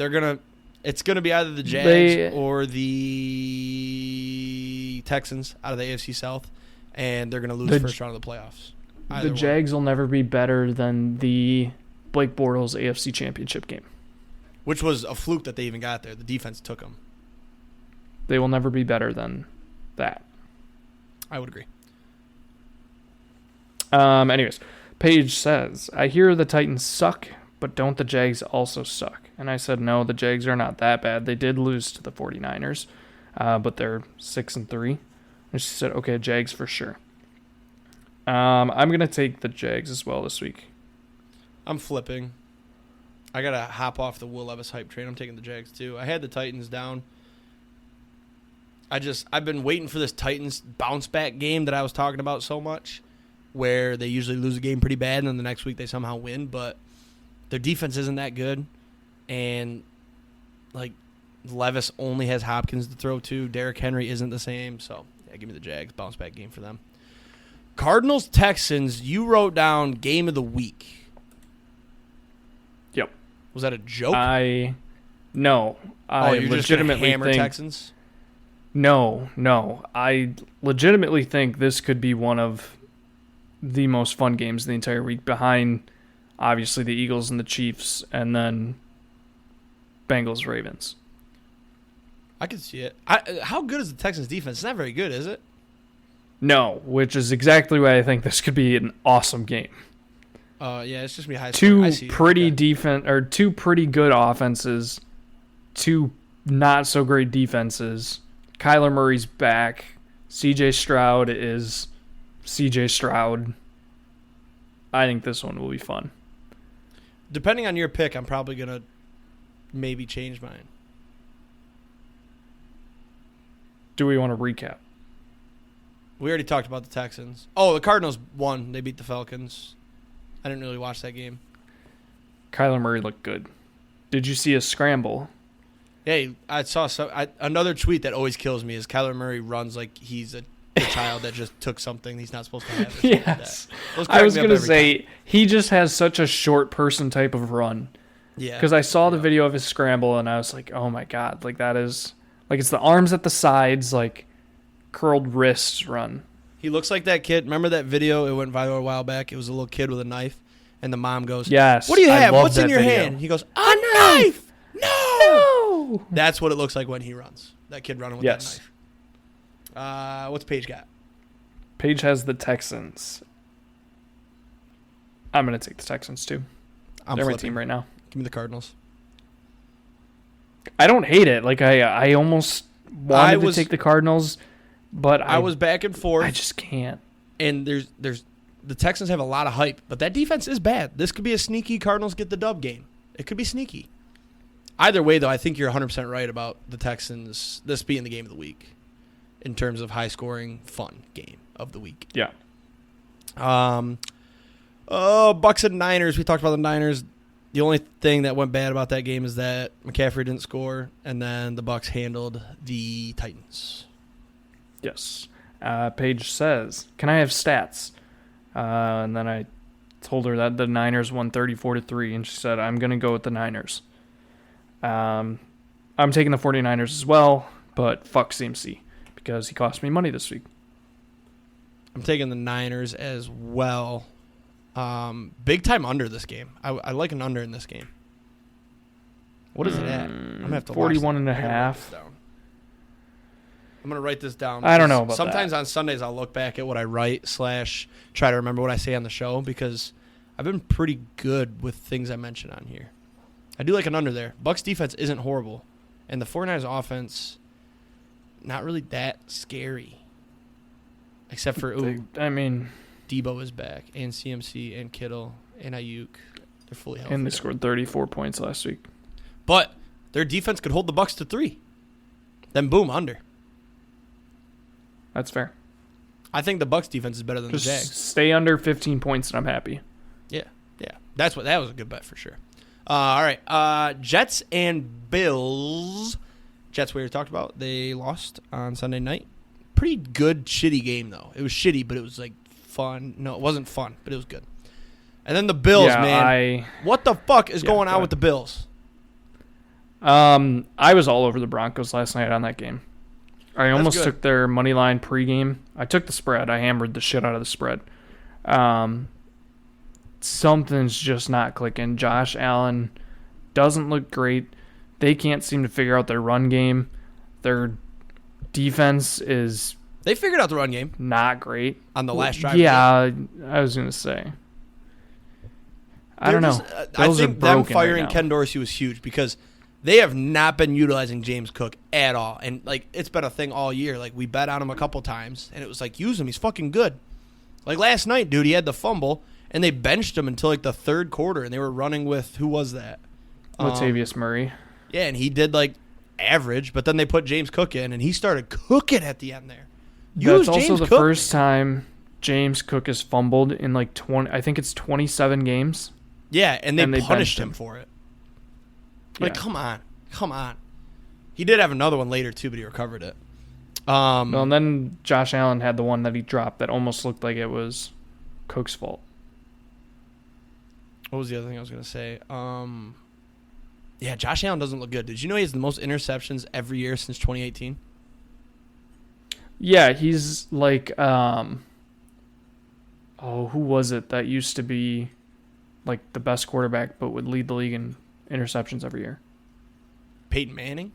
A: it's gonna be either the Jags or the Texans out of the AFC South, and they're gonna lose the first round of the playoffs.
B: The Jags will never be better than the Blake Bortles AFC Championship game.
A: Which was a fluke that they even got there. The defense took them.
B: They will never be better than that.
A: I would agree.
B: Anyways, Paige says, I hear the Titans suck, but don't the Jags also suck? And I said, no, the Jags are not that bad. They did lose to the 49ers, but they're 6-3. And she said, okay, Jags for sure. I'm going to take the Jags as well this week.
A: I'm flipping. I got to hop off the Will Levis hype train. I'm taking the Jags too. I had the Titans down. I've been waiting for this Titans bounce back game that I was talking about so much, where they usually lose a game pretty bad and then the next week they somehow win, but their defense isn't that good, and like Levis only has Hopkins to throw to. Derrick Henry isn't the same, so yeah, give me the Jags. Bounce back game for them. Cardinals Texans. You wrote down game of the week.
B: Yep.
A: Was that a joke?
B: No. I
A: you're just
B: legitimately
A: hammer
B: think
A: Texans.
B: No. I legitimately think this could be one of the most fun games of the entire week, behind obviously the Eagles and the Chiefs, and then Bengals Ravens.
A: I can see it. How good is the Texans defense? It's not very good, is it?
B: No, which is exactly why I think this could be an awesome game.
A: Yeah, it's just me high.
B: Two pretty good offenses, two not so great defenses. Kyler Murray's back. CJ Stroud is CJ Stroud. I think this one will be fun.
A: Depending on your pick, I'm probably gonna maybe change mine.
B: Do we want to recap?
A: We already talked about the Texans. Oh, the Cardinals won. They beat the Falcons. I didn't really watch that game.
B: Kyler Murray looked good. Did you see a scramble?
A: Hey, I saw another tweet that always kills me is Kyler Murray runs like he's a child that just took something he's not supposed to have.
B: Yes.
A: Like
B: I was going to say, he just has such a short person type of run.
A: Yeah.
B: Because I saw the video of his scramble, and I was like, oh my God. Like, that is, like, it's the arms at the sides, like, curled wrists run.
A: He looks like that kid. Remember that video? It went viral a while back. It was a little kid with a knife, and the mom goes,
B: yes.
A: What do you have? What's in your
B: video.
A: hand? He goes, a knife! No! That's what it looks like when he runs. That kid running with that knife. What's Paige got?
B: Paige has the Texans. I'm going to take the Texans, too. They're my team right now.
A: Give me the Cardinals.
B: I don't hate it. Like, I almost wanted to take the Cardinals, but
A: I was back and forth.
B: I just can't.
A: And there's the Texans have a lot of hype, but that defense is bad. This could be a sneaky Cardinals get the dub game. It could be sneaky. Either way, though, I think you're 100% right about the Texans, this being the game of the week in terms of high-scoring, fun game of the week.
B: Yeah.
A: Bucks and Niners. We talked about the Niners. The only thing that went bad about that game is that McCaffrey didn't score, and then the Bucks handled the Titans.
B: Yes. Paige says, can I have stats? And then I told her that the Niners won 34-3, and she said, I'm going to go with the Niners. I'm taking the 49ers as well, but fuck CMC because he cost me money this week.
A: I'm taking the Niners as well. Big time under this game. I like an under in this game. What is it at? I'm going to have to
B: 41.5.
A: I'm going to write this down.
B: I don't know about
A: sometimes
B: that.
A: on Sundays I'll look back at what I write / try to remember what I say on the show because I've been pretty good with things I mention on here. I do like an under there. Bucks defense isn't horrible, and the 49ers offense not really that scary. Except for Debo is back, and CMC and Kittle and Ayuk. They're fully healthy.
B: And they scored 34 points last week.
A: But their defense could hold the Bucks to 3. Then boom, under.
B: That's fair.
A: I think the Bucks defense is better than
B: Just
A: the Jags.
B: Stay under 15 points and I'm happy.
A: Yeah. That was a good bet for sure. All right. Jets and Bills. Jets we already talked about. They lost on Sunday night. Pretty good, shitty game, though. It was shitty, but it was, like, fun. No, it wasn't fun, but it was good. And then the Bills, man. What the fuck is going on with the Bills?
B: I was all over the Broncos last night on that game. I almost took their money line pregame. I took the spread. I hammered the shit out of the spread. Something's just not clicking. Josh Allen doesn't look great. They can't seem to figure out their run game. Their defense is...
A: They figured out the run game.
B: Not great.
A: On the last drive.
B: Yeah, I was going to say. I don't know.
A: I think them firing Ken Dorsey was huge because they have not been utilizing James Cook at all. And, like, it's been a thing all year. Like, we bet on him a couple times, and it was like, use him. He's fucking good. Like, last night, dude, he had the fumble, and they benched him until, like, the third quarter, and they were running with, who was that?
B: Latavius Murray.
A: Yeah, and he did, like, average, but then they put James Cook in, and he started cooking at the end there.
B: That's also the first time James Cook has fumbled in like 20. I think it's 27 games.
A: Yeah, and they punished him for it. Like, come on. He did have another one later too, but he recovered it.
B: Well, and then Josh Allen had the one that he dropped that almost looked like it was Cook's fault.
A: What was the other thing I was going to say? Yeah, Josh Allen doesn't look good. Did you know he has the most interceptions every year since 2018?
B: Yeah, he's like, who was it that used to be like the best quarterback but would lead the league in interceptions every year?
A: Peyton Manning?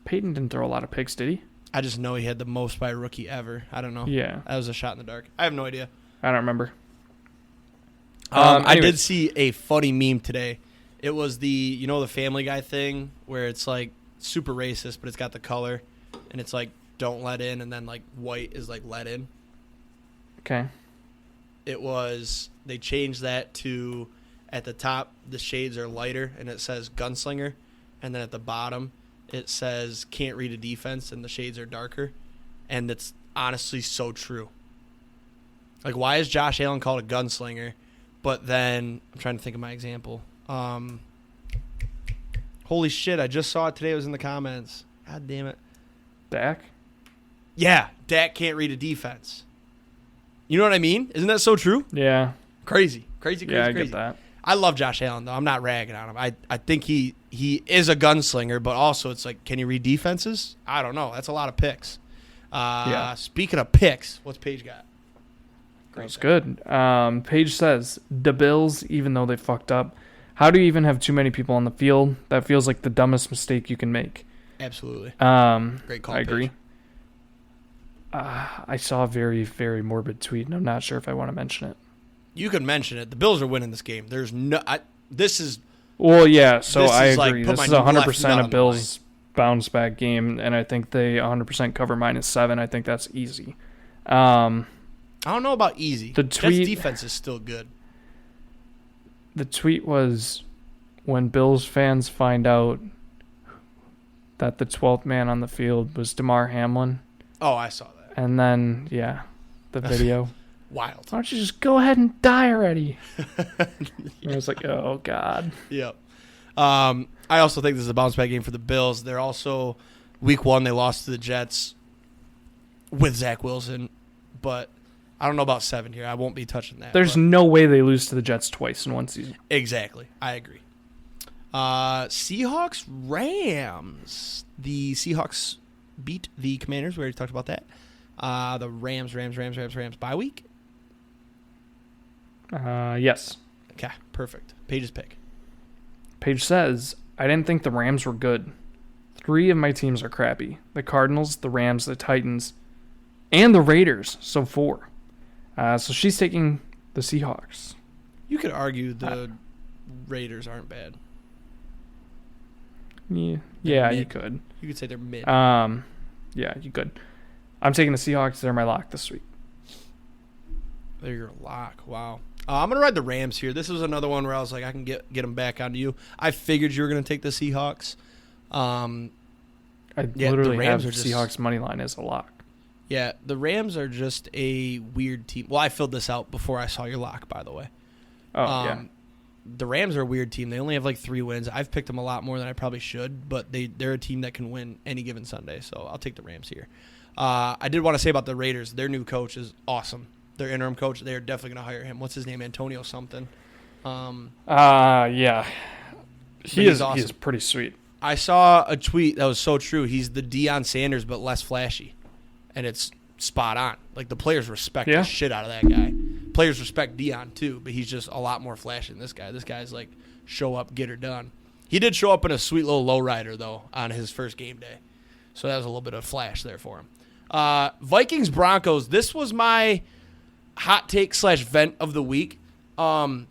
B: Peyton didn't throw a lot of picks, did he?
A: I just know he had the most by a rookie ever. I don't know.
B: Yeah.
A: That was a shot in the dark. I have no idea.
B: I don't remember.
A: I did see a funny meme today. It was the Family Guy thing where it's like super racist, but it's got the color, and it's like don't let in, and then like white is like let in.
B: Okay.
A: It was, they changed that to, at the top the shades are lighter and it says gunslinger, and then at the bottom it says can't read a defense and the shades are darker, and it's honestly so true. Like, why is Josh Allen called a gunslinger? But then I'm trying to think of my example. Holy shit, I just saw it today. It was in the comments. God damn it.
B: Dak?
A: Yeah, Dak can't read a defense. You know what I mean? Isn't that so true?
B: Yeah.
A: Crazy.
B: Yeah, I get that.
A: I love Josh Allen, though. I'm not ragging on him. I think he is a gunslinger, but also it's like, can you read defenses? I don't know. That's a lot of picks.
B: Yeah.
A: Speaking of picks, what's Paige got?
B: That's good. Paige says, the Bills, even though they fucked up, how do you even have too many people on the field? That feels like the dumbest mistake you can make.
A: Absolutely.
B: Great
A: call,
B: I agree.
A: Paige.
B: I saw a very, very morbid tweet, and I'm not sure if I want to mention it.
A: You could mention it. The Bills are winning this game. There's no. This is.
B: Well, yeah. So I agree.
A: Like,
B: this is 100% a Bills bounce back game, and I think they 100% cover -7. I think that's easy.
A: I don't know about easy.
B: The tweet,
A: Jets defense is still good.
B: The tweet was, when Bills fans find out that the 12th man on the field was Damar Hamlin.
A: Oh, I saw that.
B: And then, yeah, the video.
A: Wild.
B: Why don't you just go ahead and die already? And I was like, oh, God.
A: Yep. I also think this is a bounce back game for the Bills. They're also, week 1, they lost to the Jets with Zach Wilson, but I don't know about 7 here. I won't be touching that.
B: There's no way they lose to the Jets twice in one season.
A: Exactly. I agree. Seahawks, Rams. The Seahawks beat the Commanders. We already talked about that. The Rams. Bye week?
B: Yes.
A: Okay, perfect. Paige's pick.
B: Paige says, I didn't think the Rams were good. 3 of my teams are crappy. The Cardinals, the Rams, the Titans, and the Raiders. So 4. So she's taking the Seahawks.
A: You could argue the Raiders aren't bad.
B: Yeah, you could.
A: You could say they're mid.
B: Yeah, you could. I'm taking the Seahawks. They're my lock this week.
A: They're your lock. Wow. I'm going to ride the Rams here. This was another one where I was like, I can get them back onto you. I figured you were going to take the Seahawks.
B: I literally have Seahawks money line as a lock.
A: Yeah, the Rams are just a weird team. Well, I filled this out before I saw your lock, by the way.
B: Oh, yeah.
A: The Rams are a weird team. They only have like 3 wins. I've picked them a lot more than I probably should, but they're a team that can win any given Sunday, so I'll take the Rams here. I did want to say about the Raiders, their new coach is awesome. Their interim coach, they're definitely going to hire him. What's his name? Antonio something.
B: Yeah. He is awesome. He's pretty sweet.
A: I saw a tweet that was so true. He's the Deion Sanders, but less flashy. And it's spot on. Like, the players respect the shit out of that guy. Players respect Deion, too, but he's just a lot more flashy than this guy. This guy's like, show up, get her done. He did show up in a sweet little lowrider, though, on his first game day. So that was a little bit of flash there for him. Vikings-Broncos, this was my hot take / vent of the week. I'm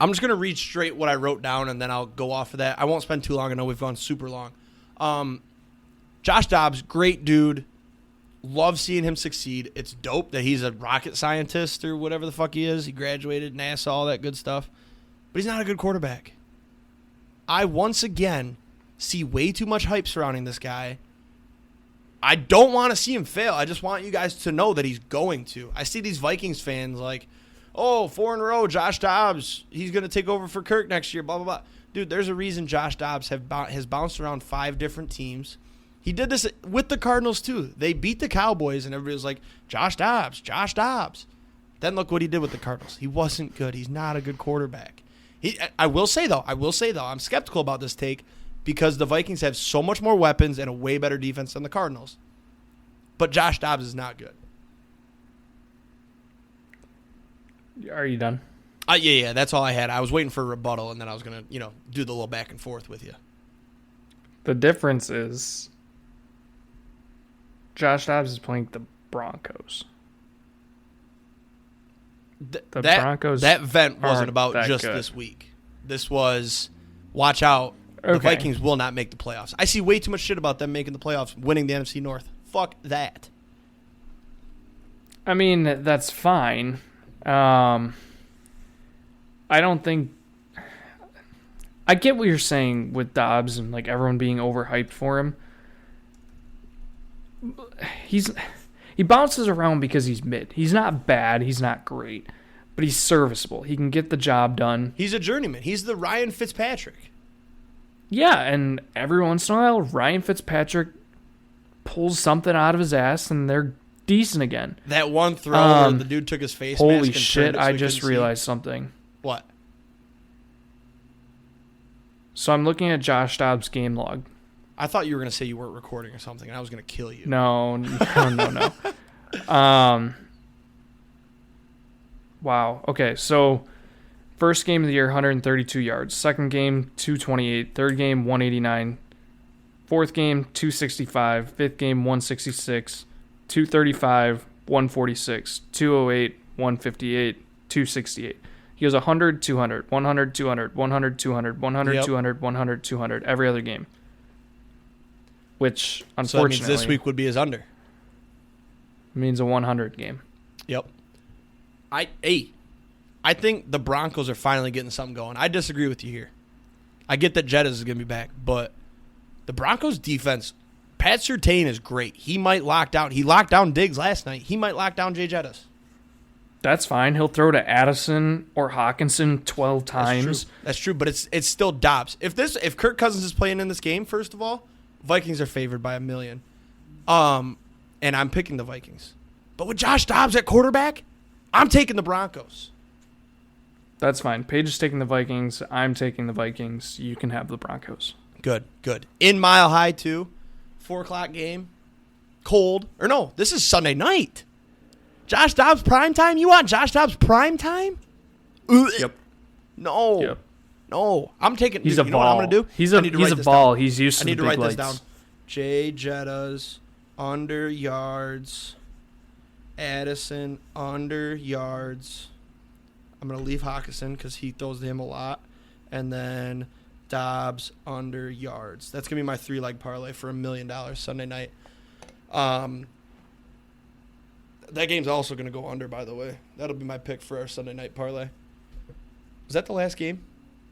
A: just going to read straight what I wrote down, and then I'll go off of that. I won't spend too long. I know we've gone super long. Josh Dobbs, great dude. Love seeing him succeed. It's dope that he's a rocket scientist or whatever the fuck he is. He graduated NASA, all that good stuff. But he's not a good quarterback. I, once again, see way too much hype surrounding this guy. I don't want to see him fail. I just want you guys to know that he's going to. I see these Vikings fans like, oh, 4 in a row, Josh Dobbs, he's going to take over for Kirk next year, blah, blah, blah. Dude, there's a reason Josh Dobbs has bounced around 5 different teams. He did this with the Cardinals, too. They beat the Cowboys, and everybody was like, Josh Dobbs, Josh Dobbs. Then look what he did with the Cardinals. He wasn't good. He's not a good quarterback. I will say, though, I'm skeptical about this take because the Vikings have so much more weapons and a way better defense than the Cardinals. But Josh Dobbs is not good.
B: Are you done?
A: Yeah, that's all I had. I was waiting for a rebuttal, and then I was going to, do the little back and forth with you.
B: The difference is Josh Dobbs is playing the Broncos. Broncos.
A: That vent wasn't about just
B: good.
A: this week. This was, watch out.
B: Okay.
A: The Vikings will not make the playoffs. I see way too much shit about them making the playoffs, winning the NFC North. Fuck that.
B: I mean, that's fine. I don't think. I get what you're saying with Dobbs and like everyone being overhyped for him. He bounces around because he's mid. He's not bad. He's not great, but he's serviceable. He can get the job done.
A: He's a journeyman. He's the Ryan Fitzpatrick.
B: Yeah, and every once in a while, Ryan Fitzpatrick pulls something out of his ass, and they're decent again.
A: That one throw where the dude took his face mask.
B: Holy
A: and
B: shit!
A: turned it so
B: I
A: he
B: just
A: couldn't
B: realized
A: see.
B: something.
A: What?
B: So I'm looking at Josh Dobbs' game log.
A: I thought you were going to say you weren't recording or something, and I was going to kill you.
B: No. Wow. Okay, so first game of the year, 132 yards. Second game, 228. Third game, 189. Fourth game, 265. Fifth game, 166. 235, 146. 208, 158. 268. He goes 100, 200, 100, 200, 100, 200, 100,
A: Yep.
B: 200, 100, 200 every other game. Which,
A: So that means
B: unfortunately,
A: this week would be his under.
B: means a 100 game.
A: Yep. I think the Broncos are finally getting something going. I disagree with you here. I get that Jettas is going to be back, but the Broncos defense, Pat Surtain is great. He locked down Diggs last night. He might lock down Jay Jettas.
B: That's fine. He'll throw to Addison or Hawkinson 12 times.
A: That's true, but it's still Dobbs. If Kirk Cousins is playing in this game, first of all, Vikings are favored by 1 million. And I'm picking the Vikings. But with Josh Dobbs at quarterback, I'm taking the Broncos.
B: That's fine. Paige is taking the Vikings. I'm taking the Vikings. You can have the Broncos.
A: Good. In Mile High, too. 4 o'clock game. Cold. Or no, this is Sunday night. Josh Dobbs prime time? You want Josh Dobbs prime time?
B: Yep.
A: No.
B: Yep.
A: No. I'm taking...
B: He's
A: dude,
B: a
A: you
B: ball.
A: know what I'm going to do?
B: He's
A: I need to
B: a
A: write this
B: ball.
A: down.
B: He's used to
A: I need
B: the
A: to
B: big
A: write this
B: lights.
A: down. Jay Jettas, under yards. Addison, under yards. I'm going to leave Hawkinson because he throws to him a lot. And then Dobbs, under yards. That's going to be my 3-leg parlay for $1 million Sunday night. That game's also going to go under, by the way. That'll be my pick for our Sunday night parlay. Was that the last game?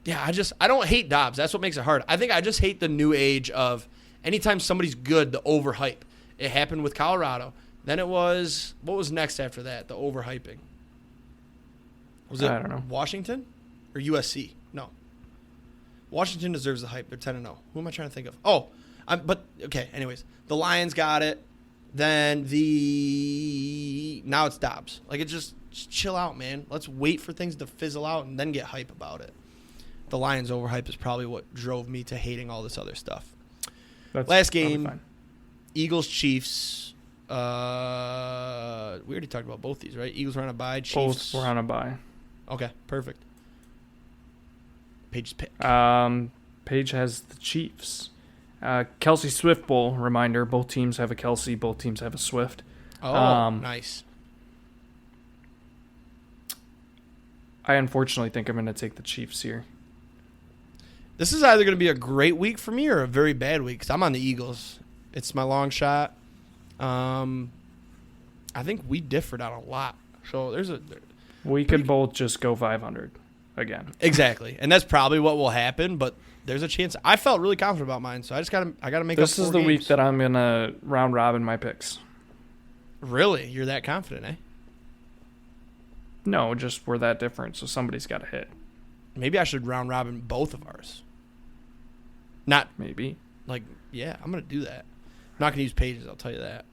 A: Yeah, I don't hate Dobbs. That's what makes it hard. I think I just hate the new age of anytime somebody's good, the overhype. It happened with Colorado. Then it was, what was next after that? The overhyping. Was it
B: I don't know.
A: Washington or USC? No. Washington deserves the hype. They're 10-0. Who am I trying to think of? Oh, okay. Anyways, the Lions got it. Then now it's Dobbs. Like, it just chill out, man. Let's wait for things to fizzle out and then get hype about it. The Lions overhype is probably what drove me to hating all this other stuff.
B: That's
A: Last
B: probably
A: game,
B: fine.
A: Eagles Chiefs. We already talked about both these, right? Eagles were on a bye. Chiefs
B: Both were on a bye.
A: Okay, perfect. Paige's pick.
B: Paige has the Chiefs. Kelsey Swift Bowl reminder. Both teams have a Kelsey. Both teams have a Swift.
A: Nice.
B: I unfortunately think I'm going to take the Chiefs here.
A: This is either going to be a great week for me or a very bad week because I'm on the Eagles. It's my long shot. I think we differed on a lot. So
B: We could both just go 500. again.
A: Exactly, and that's probably what will happen. But there's a chance. I felt really confident about mine, so I gotta make.
B: This
A: up
B: is
A: 4
B: the week
A: games.
B: that I'm gonna round robin my picks.
A: Really, you're that confident, eh?
B: No, just we're that different, so somebody's got to hit.
A: Maybe I should round robin both of ours. Not
B: Maybe.
A: like, yeah, I'm gonna do that. I'm not gonna use Paige's. I'll tell you that.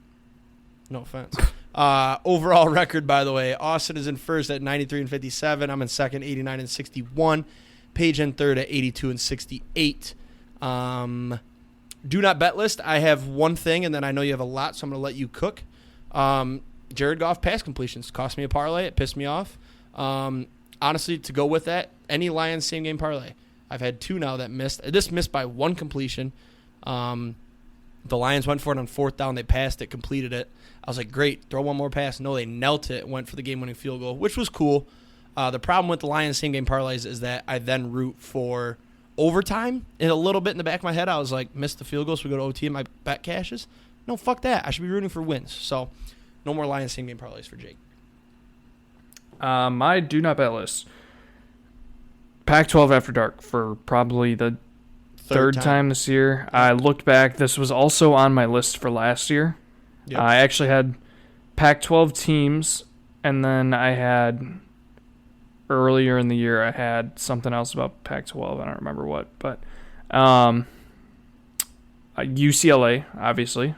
A: No offense. Overall record, by the way, Austin is in first at 93 and 57. I'm in second, 89 and 61. Paige in third at 82 and 68. Do not bet list. I have one thing, and then I know you have a lot, so I'm gonna let you cook. Jared Goff pass completions cost me a parlay. It pissed me off. Honestly, to go with that, any Lions same game parlay. I've had 2 now that missed. This missed by 1 completion. The Lions went for it on 4th down. They passed it, completed it. I was like, great, throw one more pass. No, they knelt it, went for the game-winning field goal, which was cool. The problem with the Lions same game parlays is that I then root for overtime. And a little bit in the back of my head, I was like, missed the field goal, so we go to OT and my bet cashes. No, fuck that. I should be rooting for wins. So, no more Lions same game parlays for Jake.
B: My do not bet list. Pac-12 After Dark for probably the third time this year. I looked back. This was also on my list for last year.
A: Yep.
B: I actually had Pac-12 teams, and then I had earlier in the year I had something else about Pac-12. I don't remember what, but UCLA, obviously,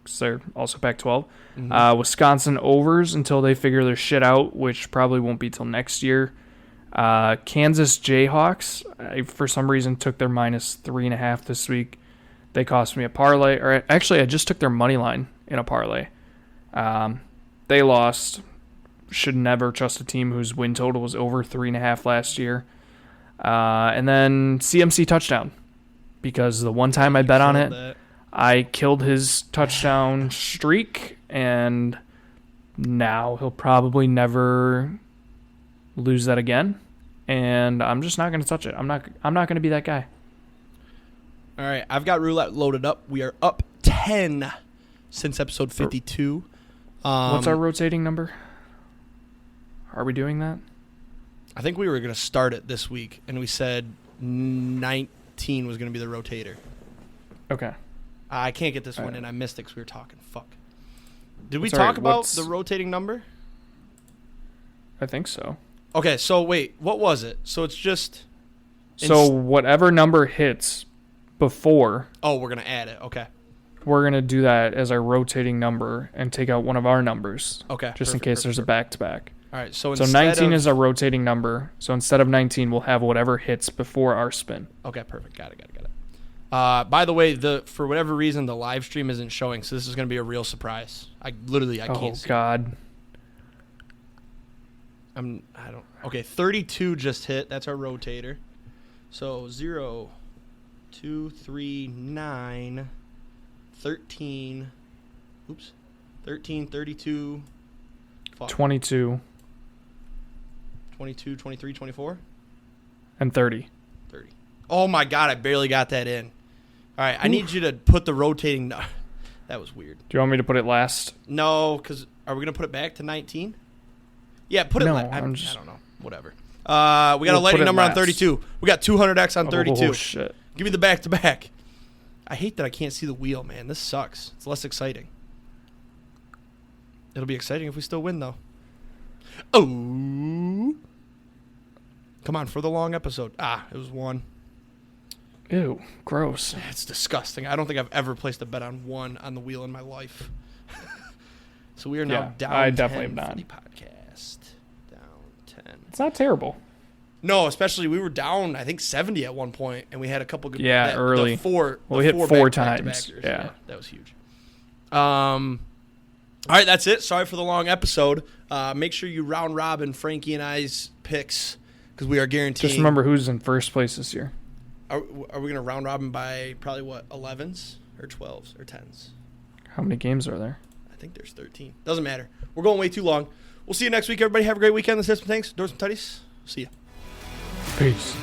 B: because they're also Pac-12.
A: Mm-hmm.
B: Wisconsin overs until they figure their shit out, which probably won't be till next year. Kansas Jayhawks, I, for some reason, took their -3.5 this week. They cost me a parlay. Or actually, I just took their money line in a parlay. They lost. Should never trust a team whose win total was over 3.5 last year. And then CMC touchdown. Because the one time I bet on it, I killed his touchdown streak, and now he'll probably never lose that again. And I'm just not going to touch it. I'm not going to be that guy.
A: All right, I've got roulette loaded up. We are up 10 since episode 52.
B: What's our rotating number? Are we doing that?
A: I think we were going to start it this week, and we said 19 was going to be the rotator.
B: Okay.
A: I can't get this
B: All
A: one
B: right.
A: in. I missed it because we were talking. Fuck. Did we
B: It's all
A: talk
B: right.
A: about
B: What's-
A: the rotating number?
B: I think so.
A: Okay, so wait. What was it? So it's just...
B: So whatever number hits before,
A: Oh, we're going to add it. Okay.
B: we're going to do that as our rotating number and take out one of our numbers.
A: Okay.
B: Just in
A: perfect,
B: case there's a
A: perfect.
B: back-to-back.
A: All right, so
B: So
A: instead
B: 19
A: of,
B: is a rotating number. So instead of 19, we'll have whatever hits before our spin.
A: Okay, perfect. Got it. By the way, for whatever reason, the live stream isn't showing, so this is going to be a real surprise. I can't
B: Oh,
A: see.
B: God.
A: Okay, 32 just hit. That's our rotator. So 0, 2, 3, 9, 13. Oops. 13, 32. Fuck.
B: 22
A: 22, 23, 24.
B: and 30.
A: 30. Oh my God, I barely got that in. All right, I need you to put the rotating. That was weird.
B: Do you want me to put it last?
A: No, because are we going to put it back to 19? Yeah, put it
B: No,
A: I
B: I'm just-
A: don't know. Whatever. We got a
B: We'll
A: lightning
B: put it
A: number on
B: last.
A: 32. We got 200X on 32.
B: Oh, shit.
A: Give me the back-to-back. I hate that I can't see the wheel, man. This sucks. It's less exciting. It'll be exciting if we still win, though. Oh. Come on, for the long episode. It was 1.
B: Ew, gross.
A: It's disgusting. I don't think I've ever placed a bet on 1 on the wheel in my life. So we are now
B: Yeah,
A: down
B: I
A: 10
B: definitely have
A: for
B: not.
A: the podcast. Down 10.
B: It's not terrible.
A: No, especially we were down, I think, 70 at one point, and we had a couple good...
B: Yeah, early.
A: We
B: hit 4 times. Yeah.
A: That was huge. All right, that's it. Sorry for the long episode. Make sure you round robin Frankie and I's picks, because we are guaranteeing...
B: Just remember who's in first place this year.
A: Are we going to round robin by probably, 11s or 12s or 10s?
B: How many games are there?
A: I think there's 13. Doesn't matter. We're going way too long. We'll see you next week, everybody. Have a great weekend. This is Tanks, Tuddies. See ya.
B: Peace.